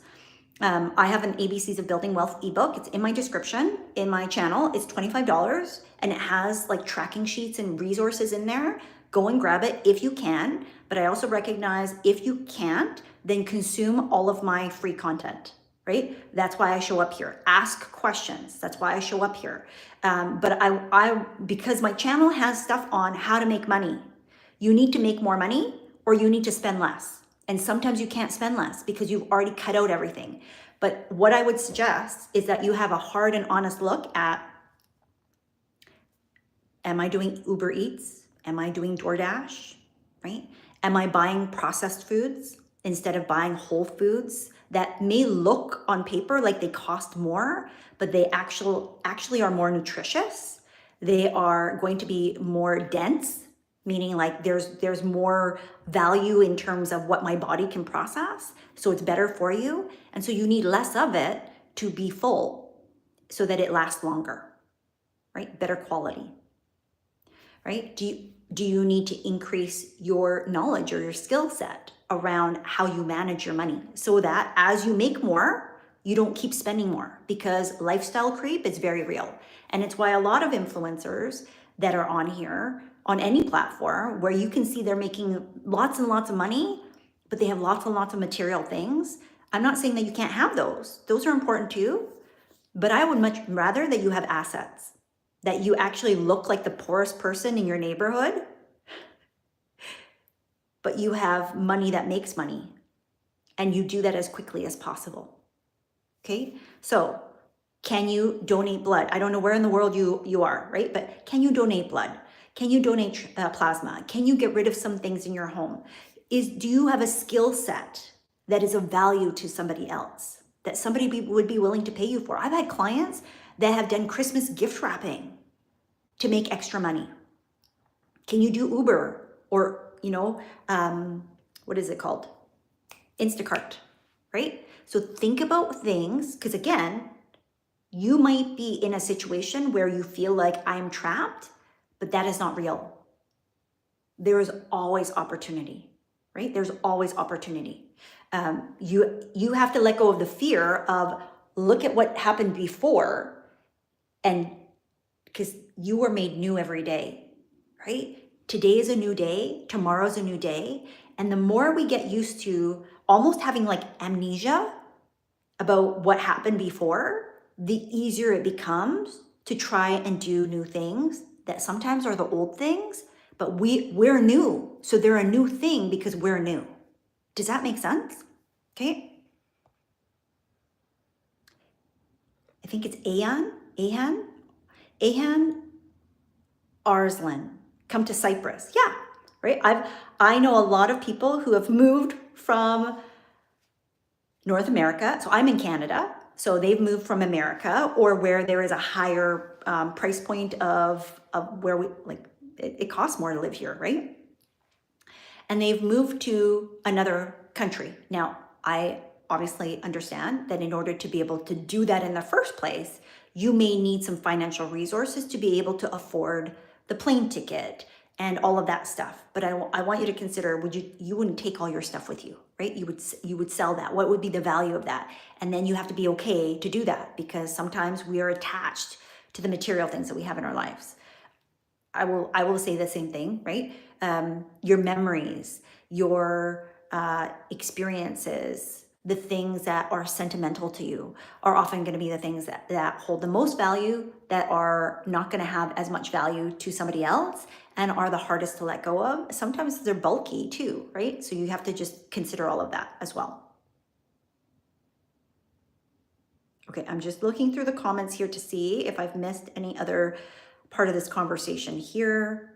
Speaker 1: I have an ABCs of Building Wealth ebook. It's in my description in my channel. It's $25 and it has like tracking sheets and resources in there. Go and grab it if you can. But I also recognize if you can't, then consume all of my free content, right? That's why I show up here. Ask questions. That's why I show up here. But I because my channel has stuff on how to make money. You need to make more money or you need to spend less. And sometimes you can't spend less because you've already cut out everything. But what I would suggest is that you have a hard and honest look at, am I doing Uber Eats? Am I doing DoorDash, right? Am I buying processed foods instead of buying whole foods that may look on paper like they cost more, but they actually are more nutritious? They are going to be more dense, meaning like there's more value in terms of what my body can process. So it's better for you. And so you need less of it to be full so that it lasts longer, right? Better quality, right? Do you need to increase your knowledge or your skill set around how you manage your money so that as you make more, you don't keep spending more? Because lifestyle creep is very real. And it's why a lot of influencers that are on here, on any platform, where you can see they're making lots and lots of money, but they have lots and lots of material things. I'm not saying that you can't have those. Those are important too. But I would much rather that you have assets, that you actually look like the poorest person in your neighborhood, but you have money that makes money, and you do that as quickly as possible. Okay? So can you donate blood? I don't know where in the world you are, right? But can you donate blood? Can you donate plasma? Can you get rid of some things in your home? Do you have a skill set that is of value to somebody else, that somebody would be willing to pay you for? I've had clients that have done Christmas gift wrapping to make extra money. Can you do Uber or, what is it called? Instacart, right? So think about things, because again, you might be in a situation where you feel like I'm trapped, but that is not real. There is always opportunity, right? There's always opportunity. You have to let go of the fear of look at what happened before, and because you were made new every day, right? Today is a new day, tomorrow's a new day. And the more we get used to almost having like amnesia about what happened before, the easier it becomes to try and do new things that sometimes are the old things, but we're new. So they're a new thing because we're new. Does that make sense? Okay. I think it's Ahan Arslan, come to Cyprus. Yeah, right. I know a lot of people who have moved from North America. So I'm in Canada. So they've moved from America, or where there is a higher price point of where it costs more to live here, right? And they've moved to another country. Now, I obviously understand that in order to be able to do that in the first place, you may need some financial resources to be able to afford the plane ticket and all of that stuff. But I want you to consider, you wouldn't take all your stuff with you, right? You would sell that. What would be the value of that? And then you have to be okay to do that, because sometimes we are attached to the material things that we have in our lives. I will say the same thing, right? Your memories, your experiences, the things that are sentimental to you are often going to be the things that hold the most value, that are not going to have as much value to somebody else, and are the hardest to let go of. Sometimes they're bulky too, right? So you have to just consider all of that as well. Okay, I'm just looking through the comments here to see if I've missed any other part of this conversation here.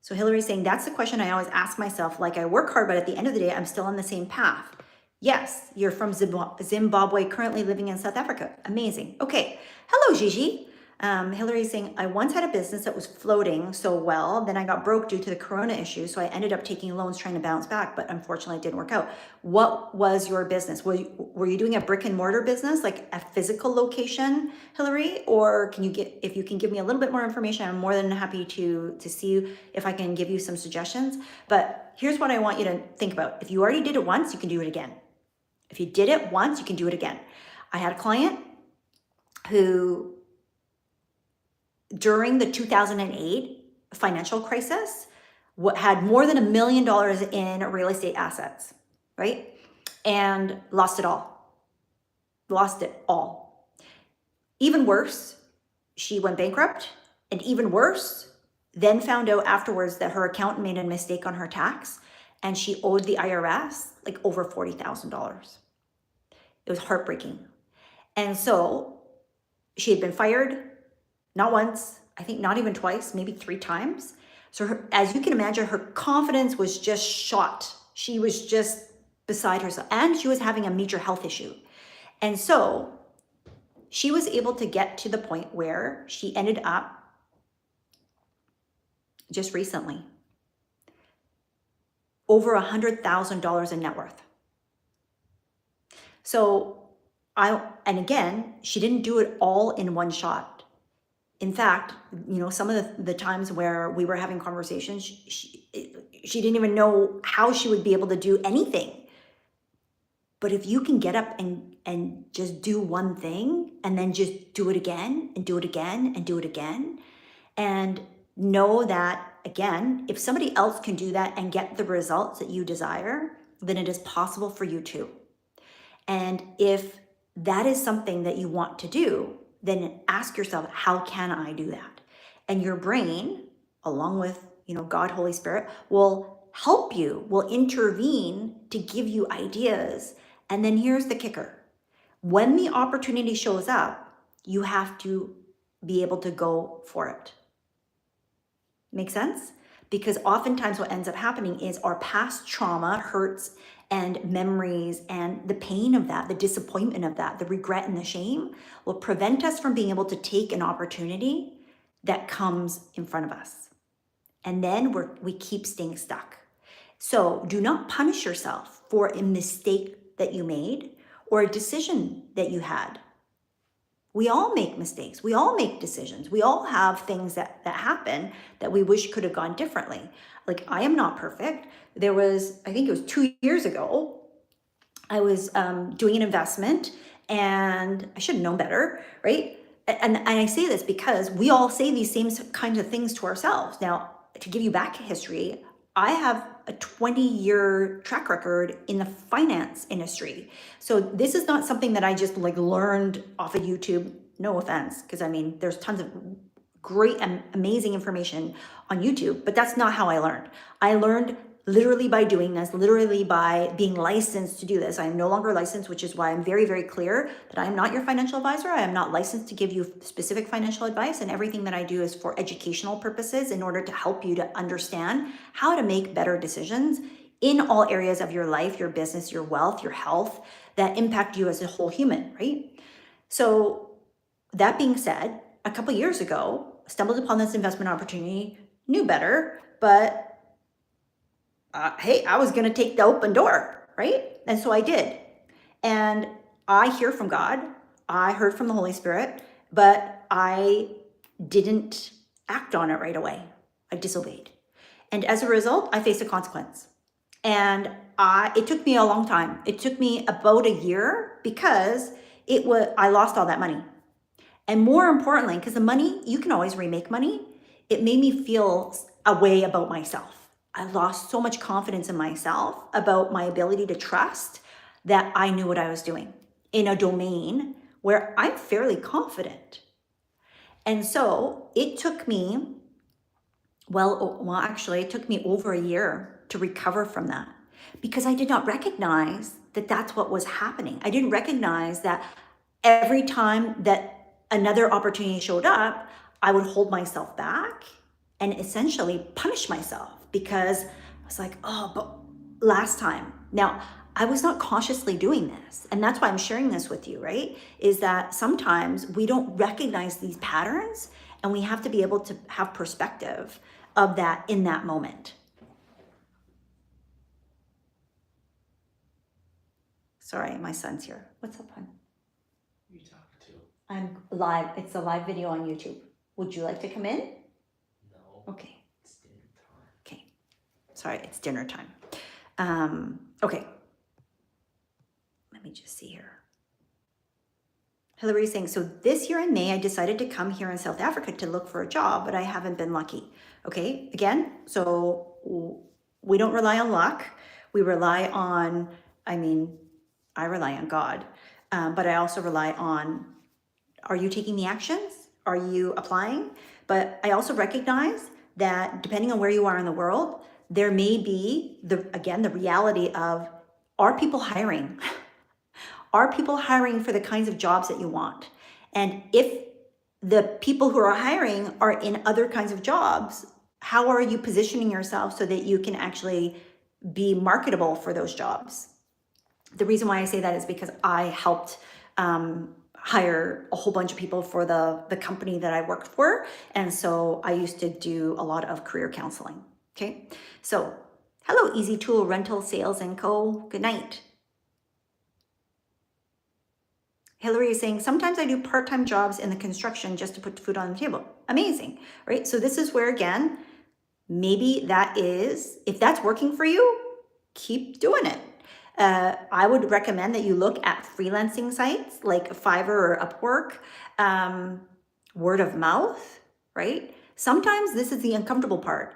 Speaker 1: So Hillary's saying, that's the question I always ask myself. Like, I work hard, but at the end of the day, I'm still on the same path. Yes, you're from Zimbabwe, currently living in South Africa. Amazing. Okay. Hello, Gigi. Hillary's saying, I once had a business that was floating so well, then I got broke due to the corona issue, so I ended up taking loans trying to bounce back, but unfortunately it didn't work out. What was your business? Were you doing a brick and mortar business, like a physical location, Hillary? Or if you can give me a little bit more information, I'm more than happy to see if I can give you some suggestions. But here's what I want you to think about. If you already did it once, you can do it again. If you did it once, you can do it again. I had a client who, during the 2008 financial crisis, had more than $1 million in real estate assets, right? And lost it all. Lost it all. Even worse, she went bankrupt, and even worse, then found out afterwards that her accountant made a mistake on her tax, and she owed the IRS like over $40,000. It was heartbreaking. And so she had been fired, not once, I think not even twice, maybe 3 times. So as you can imagine, her confidence was just shot. She was just beside herself, and she was having a major health issue. And so she was able to get to the point where she ended up just recently over $100,000 in net worth. So and again, she didn't do it all in one shot. In fact, some of the times where we were having conversations, she didn't even know how she would be able to do anything. But if you can get up and just do one thing, and then just do it again and do it again and do it again, and know that, again, if somebody else can do that and get the results that you desire, then it is possible for you too. And if that is something that you want to do, then ask yourself, how can I do that? And your brain, along with, God, Holy Spirit, will help you, will intervene to give you ideas. And then here's the kicker. When the opportunity shows up, you have to be able to go for it. Make sense? Because oftentimes what ends up happening is our past trauma, hurts, and memories, and the pain of that, the disappointment of that, the regret and the shame will prevent us from being able to take an opportunity that comes in front of us. And then we keep staying stuck. So do not punish yourself for a mistake that you made or a decision that you had. We all make mistakes. We all make decisions. We all have things that happen that we wish could have gone differently. Like, I am not perfect. There was, I think it was 2 years ago, I was doing an investment, and I should have known better, right? And I say this because we all say these same kinds of things to ourselves. Now, to give you back history, I have a 20-year track record in the finance industry. So this is not something that I just learned off of YouTube. No offense, because there's tons of great and amazing information on YouTube, but that's not how I learned. I learned literally by doing this, literally by being licensed to do this. I am no longer licensed, which is why I'm very, very clear that I am not your financial advisor. I am not licensed to give you specific financial advice, and everything that I do is for educational purposes in order to help you to understand how to make better decisions in all areas of your life, your business, your wealth, your health, that impact you as a whole human, right? So that being said, a couple years ago, stumbled upon this investment opportunity, knew better, but hey, I was going to take the open door, right? And so I did. And I hear from God. I heard from the Holy Spirit, but I didn't act on it right away. I disobeyed. And as a result, I faced a consequence. And it took me a long time. It took me about a year because I lost all that money. And more importantly, because the money, you can always remake money. it made me feel a way about myself. I lost so much confidence in myself about my ability to trust that I knew what I was doing in a domain where I'm fairly confident. And so it took me, actually, it took me over a year to recover from that because I did not recognize that that's what was happening. I didn't recognize that every time that another opportunity showed up, I would hold myself back and essentially punish myself because I was like, oh, but last time. Now, I was not consciously doing this. And that's why I'm sharing this with you, right? Is that sometimes we don't recognize these patterns and we have to be able to have perspective of that in that moment. Sorry, my son's here. What's up, hon?
Speaker 2: Who are you talking to?
Speaker 1: I'm live. It's a live video on YouTube. Would you like to come in?
Speaker 2: No.
Speaker 1: Okay.
Speaker 2: It's dinner time.
Speaker 1: Okay. Sorry, it's dinner time. Okay. Let me just see here. Hillary is saying, so this year in May, I decided to come here in South Africa to look for a job, but I haven't been lucky. Okay, again, so we don't rely on luck. We rely on, I rely on God, but I also rely on, are you taking the actions? Are you applying? But I also recognize that depending on where you are in the world, there may be, the reality of, are people hiring? Are people hiring for the kinds of jobs that you want? And if the people who are hiring are in other kinds of jobs, how are you positioning yourself so that you can actually be marketable for those jobs? The reason why I say that is because I helped hire a whole bunch of people for the company that I worked for. And so I used to do a lot of career counseling. Okay. So hello, Easy Tool Rental Sales and Co. Good night. Hillary is saying, sometimes I do part-time jobs in the construction just to put food on the table. Amazing, right? So this is where, again, maybe that is, if that's working for you, keep doing it. I would recommend that you look at freelancing sites like Fiverr or Upwork, word of mouth, right? Sometimes this is the uncomfortable part.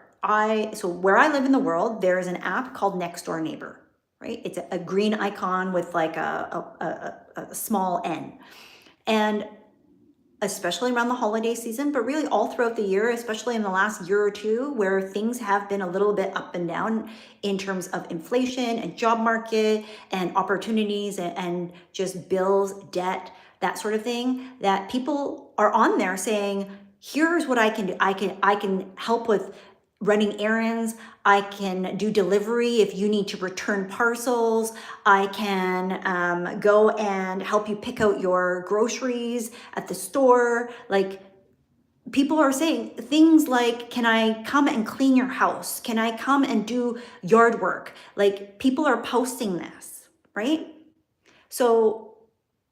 Speaker 1: So where I live in the world, there is an app called Nextdoor Neighbor, right? It's a green icon with like a small N. And especially around the holiday season, but really all throughout the year, especially in the last year or two, where things have been a little bit up and down in terms of inflation and job market and opportunities and just bills, debt, that sort of thing, that people are on there saying, here's what I can do. I can help with running errands. I can do delivery if you need to return parcels. I can go and help you pick out your groceries at the store. Like, people are saying things like, can I come and clean your house? Can I come and do yard work? Like, people are posting this, right? So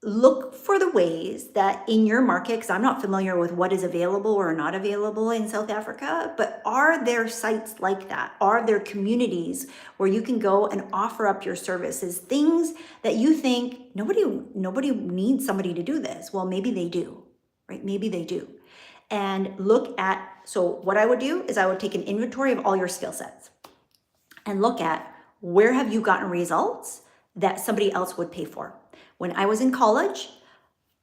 Speaker 1: look for the ways that in your market, because I'm not familiar with what is available or not available in South Africa, but are there sites like that? Are there communities where you can go and offer up your services, things that you think nobody needs somebody to do this? Well, maybe they do, right? Maybe they do. And look at, so what I would do is I would take an inventory of all your skill sets and look at where have you gotten results that somebody else would pay for. When I was in college,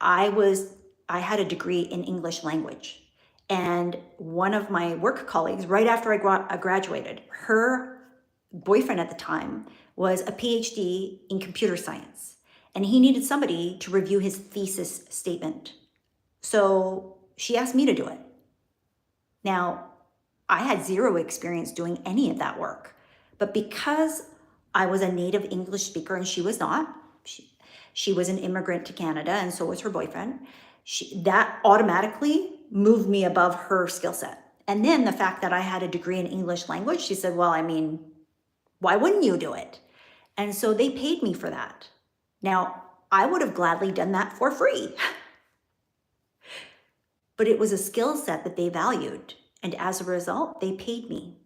Speaker 1: I had a degree in English language. And one of my work colleagues, right after I graduated, her boyfriend at the time was a PhD in computer science. And he needed somebody to review his thesis statement. So she asked me to do it. Now, I had zero experience doing any of that work. But because I was a native English speaker and she was not, she was an immigrant to Canada and so was her boyfriend, that automatically moved me above her skill set. And then the fact that I had a degree in English language, she said, well, why wouldn't you do it? And so they paid me for that. Now, I would have gladly done that for free. But it was a skill set that they valued. And as a result, they paid me,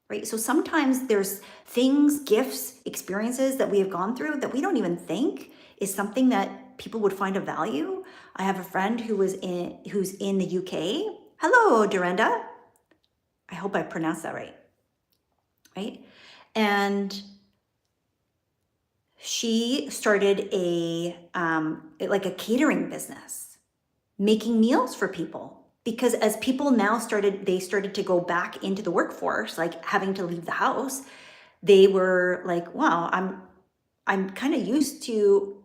Speaker 1: right? So sometimes there's things, gifts, experiences that we have gone through that we don't even think is something that people would find of value. I have a friend who's in the UK. Hello, Dorinda. I hope I pronounced that right? And she started like a catering business, making meals for people. Because as people now started to go back into the workforce, like having to leave the house, they were like, wow, I'm kind of used to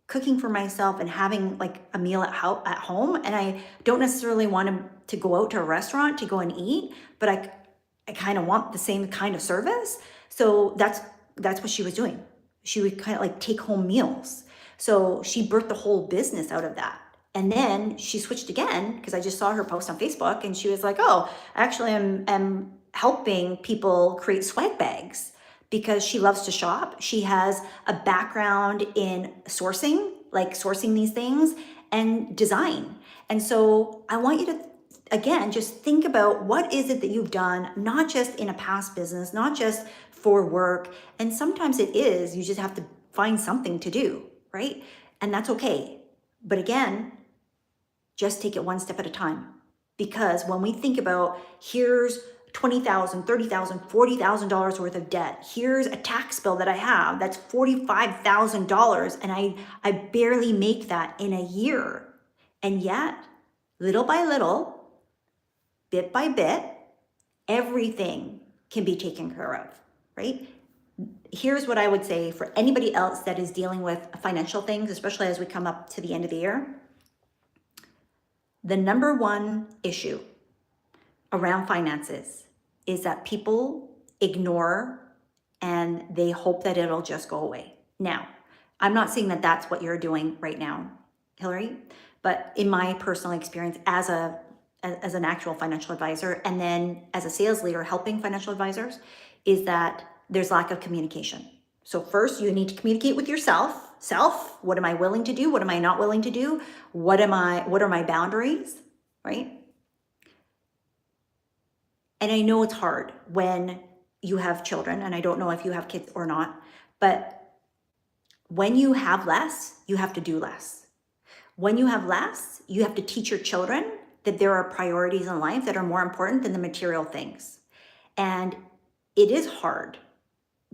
Speaker 1: cooking for myself and having like a meal at home, and I don't necessarily want to go out to a restaurant to go and eat, but I kind of want the same kind of service. So that's what she was doing. She would kind of like take home meals. So she birthed the whole business out of that. And then she switched again because I just saw her post on Facebook, and she was like, oh, actually I'm helping people create swag bags because she loves to shop. She has a background in sourcing, like sourcing these things, and design. And so I want you to, again, just think about what is it that you've done, not just in a past business, not just for work. And sometimes it is, you just have to find something to do, right? And that's okay. But again, just take it one step at a time. Because when we think about, here's $20,000, $30,000, $40,000 worth of debt. Here's a tax bill that I have that's $45,000, and I barely make that in a year. And yet, little by little, bit by bit, everything can be taken care of, right? Here's what I would say for anybody else that is dealing with financial things, especially as we come up to the end of the year. The number one issue around finances is that people ignore and they hope that it'll just go away. Now, I'm not saying that that's what you're doing right now, Hillary, but in my personal experience as an actual financial advisor, and then as a sales leader helping financial advisors, is that there's lack of communication. So first you need to communicate with yourself. What am I willing to do? What am I not willing to do? What are my boundaries, right? And I know it's hard when you have children, and I don't know if you have kids or not, but when you have less, you have to do less. When you have less, you have to teach your children that there are priorities in life that are more important than the material things. And it is hard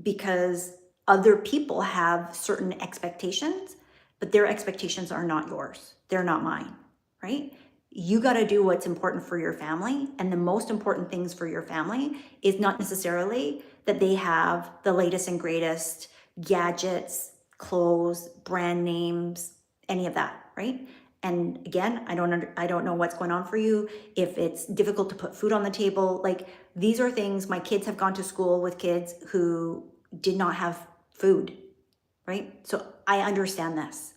Speaker 1: because other people have certain expectations, but their expectations are not yours. They're not mine, right? You got to do what's important for your family. And the most important things for your family is not necessarily that they have the latest and greatest gadgets, clothes, brand names, any of that, right? And again, I don't know what's going on for you. If it's difficult to put food on the table, like these are things. My kids have gone to school with kids who did not have food, right? So I understand this.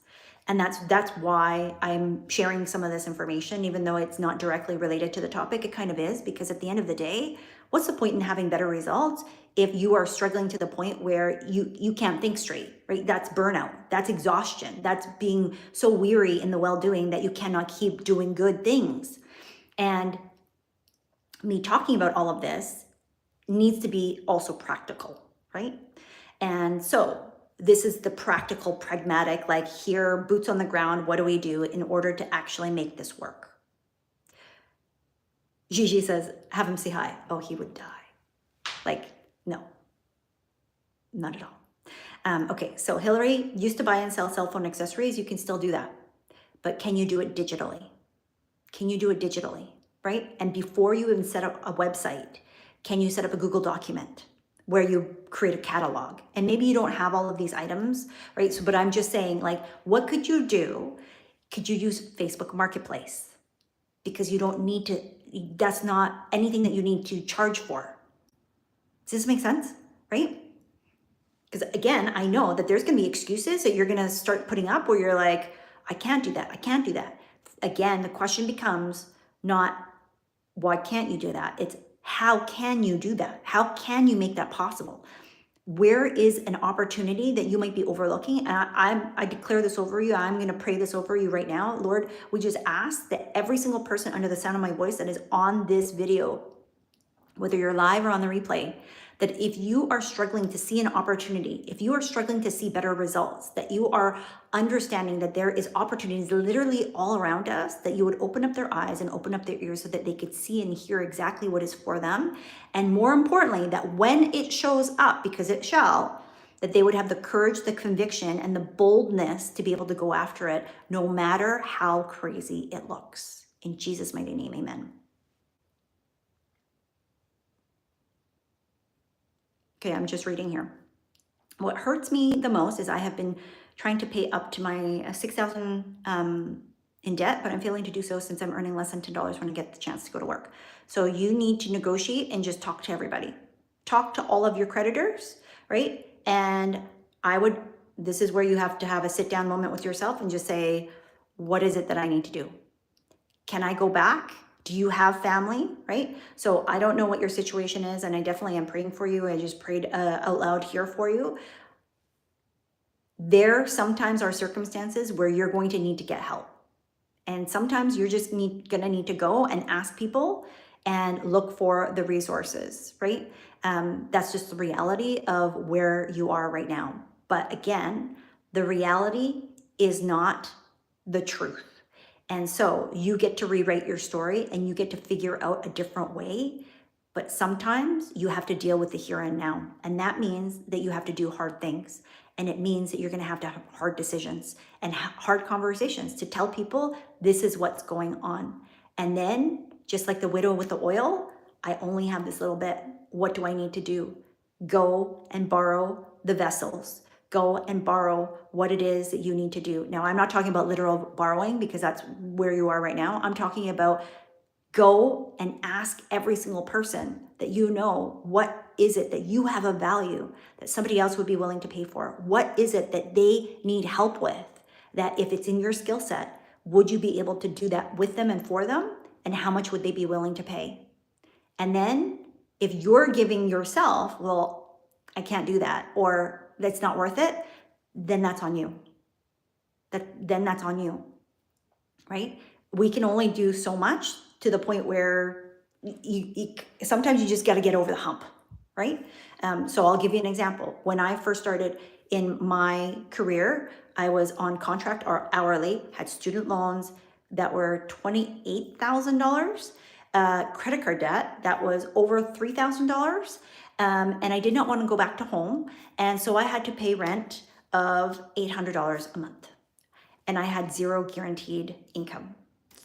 Speaker 1: And that's why I'm sharing some of this information, even though it's not directly related to the topic. It kind of is, because at the end of the day, what's the point in having better results if you are struggling to the point where you can't think straight, right? That's burnout. That's exhaustion. That's being so weary in the well-doing that you cannot keep doing good things. And me talking about all of this needs to be also practical, right? And so this is the practical, pragmatic, like here, boots on the ground, what do we do in order to actually make this work? Gigi says, have him say hi. Oh, he would die. Like, no, not at all. Okay, so Hillary used to buy and sell cell phone accessories. You can still do that. But can you do it digitally? Can you do it digitally, right? And before you even set up a website, can you set up a Google document where you create a catalog? And maybe you don't have all of these items, right? So, but I'm just saying, like, what could you do? Could you use Facebook Marketplace? Because you don't need to, that's not anything that you need to charge for. Does this make sense, right? Because again, I know that there's gonna be excuses that you're gonna start putting up where you're like, I can't do that, I can't do that. Again, the question becomes not, why can't you do that? It's, how can you do that? How can you make that possible? Where is an opportunity that you might be overlooking? And I declare this over you. I'm going to pray this over you right now. Lord, we just ask that every single person under the sound of my voice that is on this video, whether you're live or on the replay, That if you are struggling to see an opportunity, if you are struggling to see better results, that you are understanding that there is opportunities literally all around us, that you would open up their eyes and open up their ears so that they could see and hear exactly what is for them. And more importantly, that when it shows up, because it shall, that they would have the courage, the conviction, and the boldness to be able to go after it, no matter how crazy it looks. In Jesus' mighty name, amen. Okay, I'm just reading here. What hurts me the most is I have been trying to pay up to my 6,000 in debt, but I'm failing to do so since I'm earning less than $10 when I get the chance to go to work. So you need to negotiate and just talk to everybody. Talk to all of your creditors, right? And this is where you have to have a sit down moment with yourself and just say, what is it that I need to do? Can I go back? Do you have family, right? So I don't know what your situation is, and I definitely am praying for you. I just prayed out loud here for you. There sometimes are circumstances where you're going to need to get help. And sometimes you're just gonna need to go and ask people and look for the resources, right? That's just the reality of where you are right now. But again, the reality is not the truth. And so you get to rewrite your story and you get to figure out a different way. But sometimes you have to deal with the here and now. And that means that you have to do hard things. And it means that you're going to have hard decisions and hard conversations to tell people this is what's going on. And then, just like the widow with the oil, I only have this little bit. What do I need to do? Go and borrow the vessels. Go and borrow what it is that you need to do. Now, I'm not talking about literal borrowing because that's where you are right now. I'm talking about go and ask every single person that you know, what is it that you have a value that somebody else would be willing to pay for? What is it that they need help with? That if it's in your skill set, would you be able to do that with them and for them? And how much would they be willing to pay? And then if you're giving yourself, well, I can't do that, or that's not worth it, then that's on you. Then that's on you, right? We can only do so much to the point where sometimes you just got to get over the hump, right? So I'll give you an example. When I first started in my career, I was on contract or hourly, had student loans that were $28,000, credit card debt that was over $3,000. And I did not want to go back to home. And so I had to pay rent of $800 a month. And I had zero guaranteed income.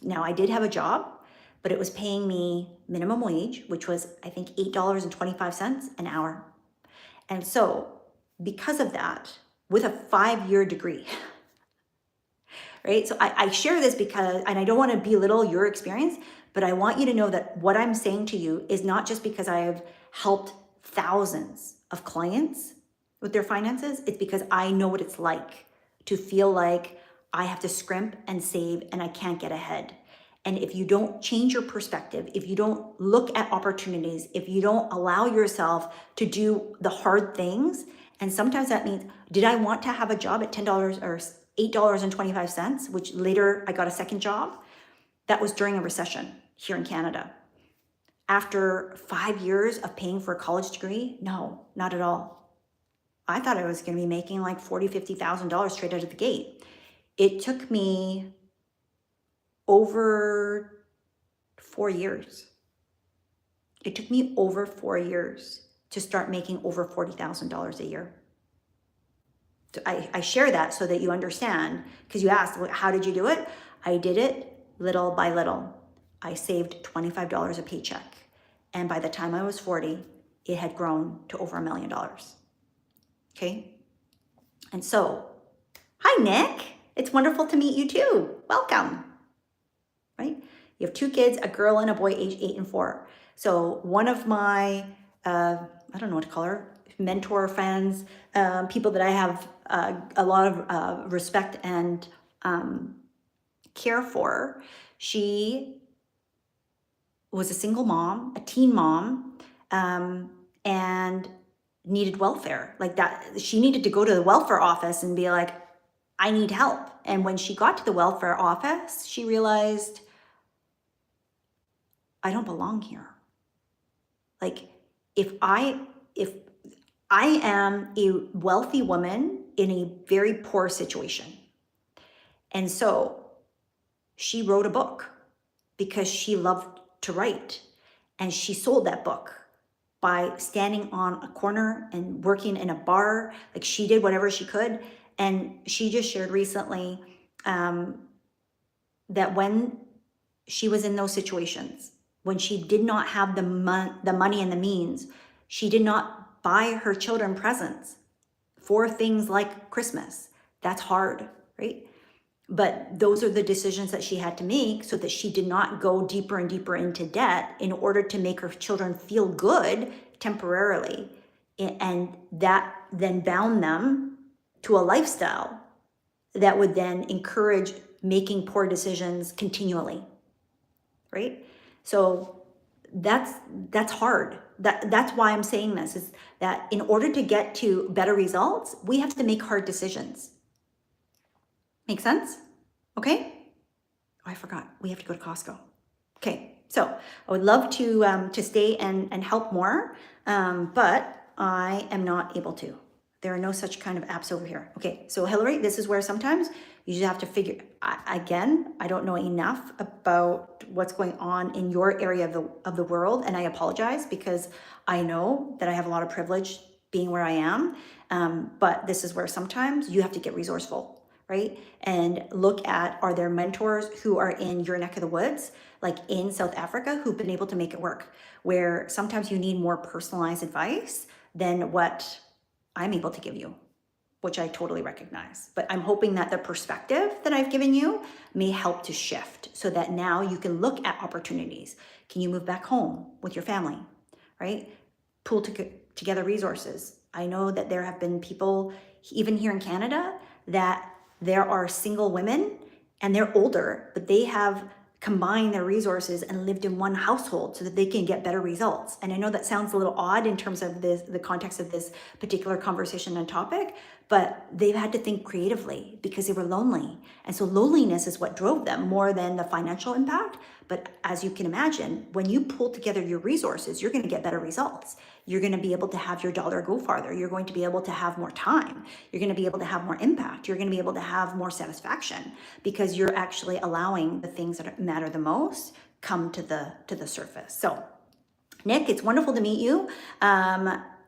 Speaker 1: Now, I did have a job, but it was paying me minimum wage, which was, I think, $8.25 an hour. And so because of that, with a 5-year degree, right? So I share this because, and I don't want to belittle your experience, but I want you to know that what I'm saying to you is not just because I have helped thousands of clients with their finances. It's because I know what it's like to feel like I have to scrimp and save and I can't get ahead. And if you don't change your perspective, if you don't look at opportunities, if you don't allow yourself to do the hard things, and sometimes that means, did I want to have a job at $10 or $8.25, which later I got a second job? That was during a recession here in Canada. After 5 years of paying for a college degree, no, not at all. I thought I was going to be making like $40,000, $50,000 straight out of the gate. It took me over 4 years. It took me over 4 years to start making over $40,000 a year. So I share that so that you understand, because you asked, how did you do it? I did it little by little. I saved $25 a paycheck. And by the time I was 40, it had grown to over $1 million. Okay? And so, hi, Nick. It's wonderful to meet you too. Welcome. Right? You have 2 kids, a girl and a boy, age 8 and 4. So one of my, I don't know what to call her, mentor friends, people that I have a lot of respect and care for, she was a single mom, a teen mom, and needed welfare. Like that, she needed to go to the welfare office and be like, I need help. And when she got to the welfare office, she realized, I don't belong here. Like, if if I am a wealthy woman in a very poor situation. And so she wrote a book because she loved to write. And she sold that book by standing on a corner and working in a bar. Like, she did whatever she could. And she just shared recently that when she was in those situations, when she did not have the money and the means, she did not buy her children presents for things like Christmas. That's hard, right? But those are the decisions that she had to make so that she did not go deeper and deeper into debt in order to make her children feel good temporarily. And that then bound them to a lifestyle that would then encourage making poor decisions continually, right? So that's hard. That's why I'm saying this, is that in order to get to better results, we have to make hard decisions. Make sense? Okay. Oh, I forgot. We have to go to Costco. Okay. So I would love to stay and help more, but I am not able to. There are no such kind of apps over here. Okay. So Hillary, this is where sometimes you just have to figure. Again, I don't know enough about what's going on in your area of the world, and I apologize because I know that I have a lot of privilege being where I am. But this is where sometimes you have to get resourceful. Right? And look at, are there mentors who are in your neck of the woods, like in South Africa, who've been able to make it work, where sometimes you need more personalized advice than what I'm able to give you, which I totally recognize. But I'm hoping that the perspective that I've given you may help to shift so that now you can look at opportunities. Can you move back home with your family, right? Pull together resources. I know that there have been people, even here in Canada, that there are single women and they're older, but they have combined their resources and lived in one household so that they can get better results. And I know that sounds a little odd in terms of the context of this particular conversation and topic, but they've had to think creatively because they were lonely. And so loneliness is what drove them more than the financial impact. But as you can imagine, when you pull together your resources, you're going to get better results. You're going to be able to have your dollar go farther. You're going to be able to have more time. You're going to be able to have more impact. You're going to be able to have more satisfaction because you're actually allowing the things that matter the most come to the surface. So, Nick, it's wonderful to meet you.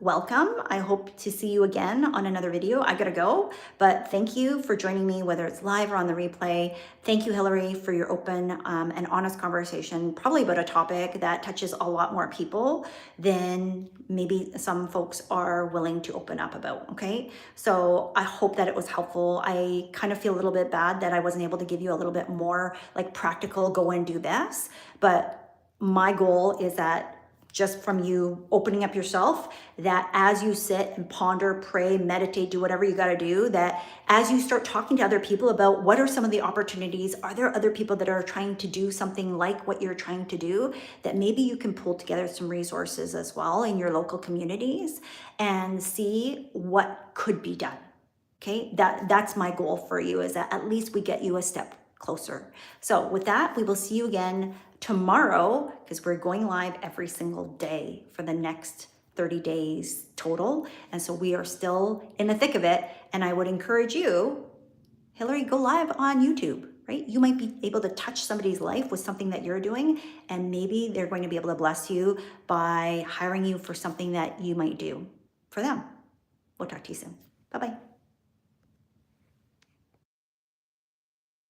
Speaker 1: Welcome. I hope to see you again on another video. I gotta go, but thank you for joining me, whether it's live or on the replay. Thank you, Hillary, for your open and honest conversation, probably about a topic that touches a lot more people than maybe some folks are willing to open up about, okay? So I hope that it was helpful. I kind of feel a little bit bad that I wasn't able to give you a little bit more like practical, go and do this, but my goal is that just from you opening up yourself, that as you sit and ponder, pray, meditate, do whatever you got to do, that as you start talking to other people about what are some of the opportunities, are there other people that are trying to do something like what you're trying to do, that maybe you can pull together some resources as well in your local communities and see what could be done. Okay, that's my goal for you, is that at least we get you a step closer. So with that, we will see you again tomorrow, because we're going live every single day for the next 30 days total. And so we are still in the thick of it. And I would encourage you, Hillary, go live on YouTube, right? You might be able to touch somebody's life with something that you're doing, and maybe they're going to be able to bless you by hiring you for something that you might do for them. We'll talk to you soon. Bye-bye.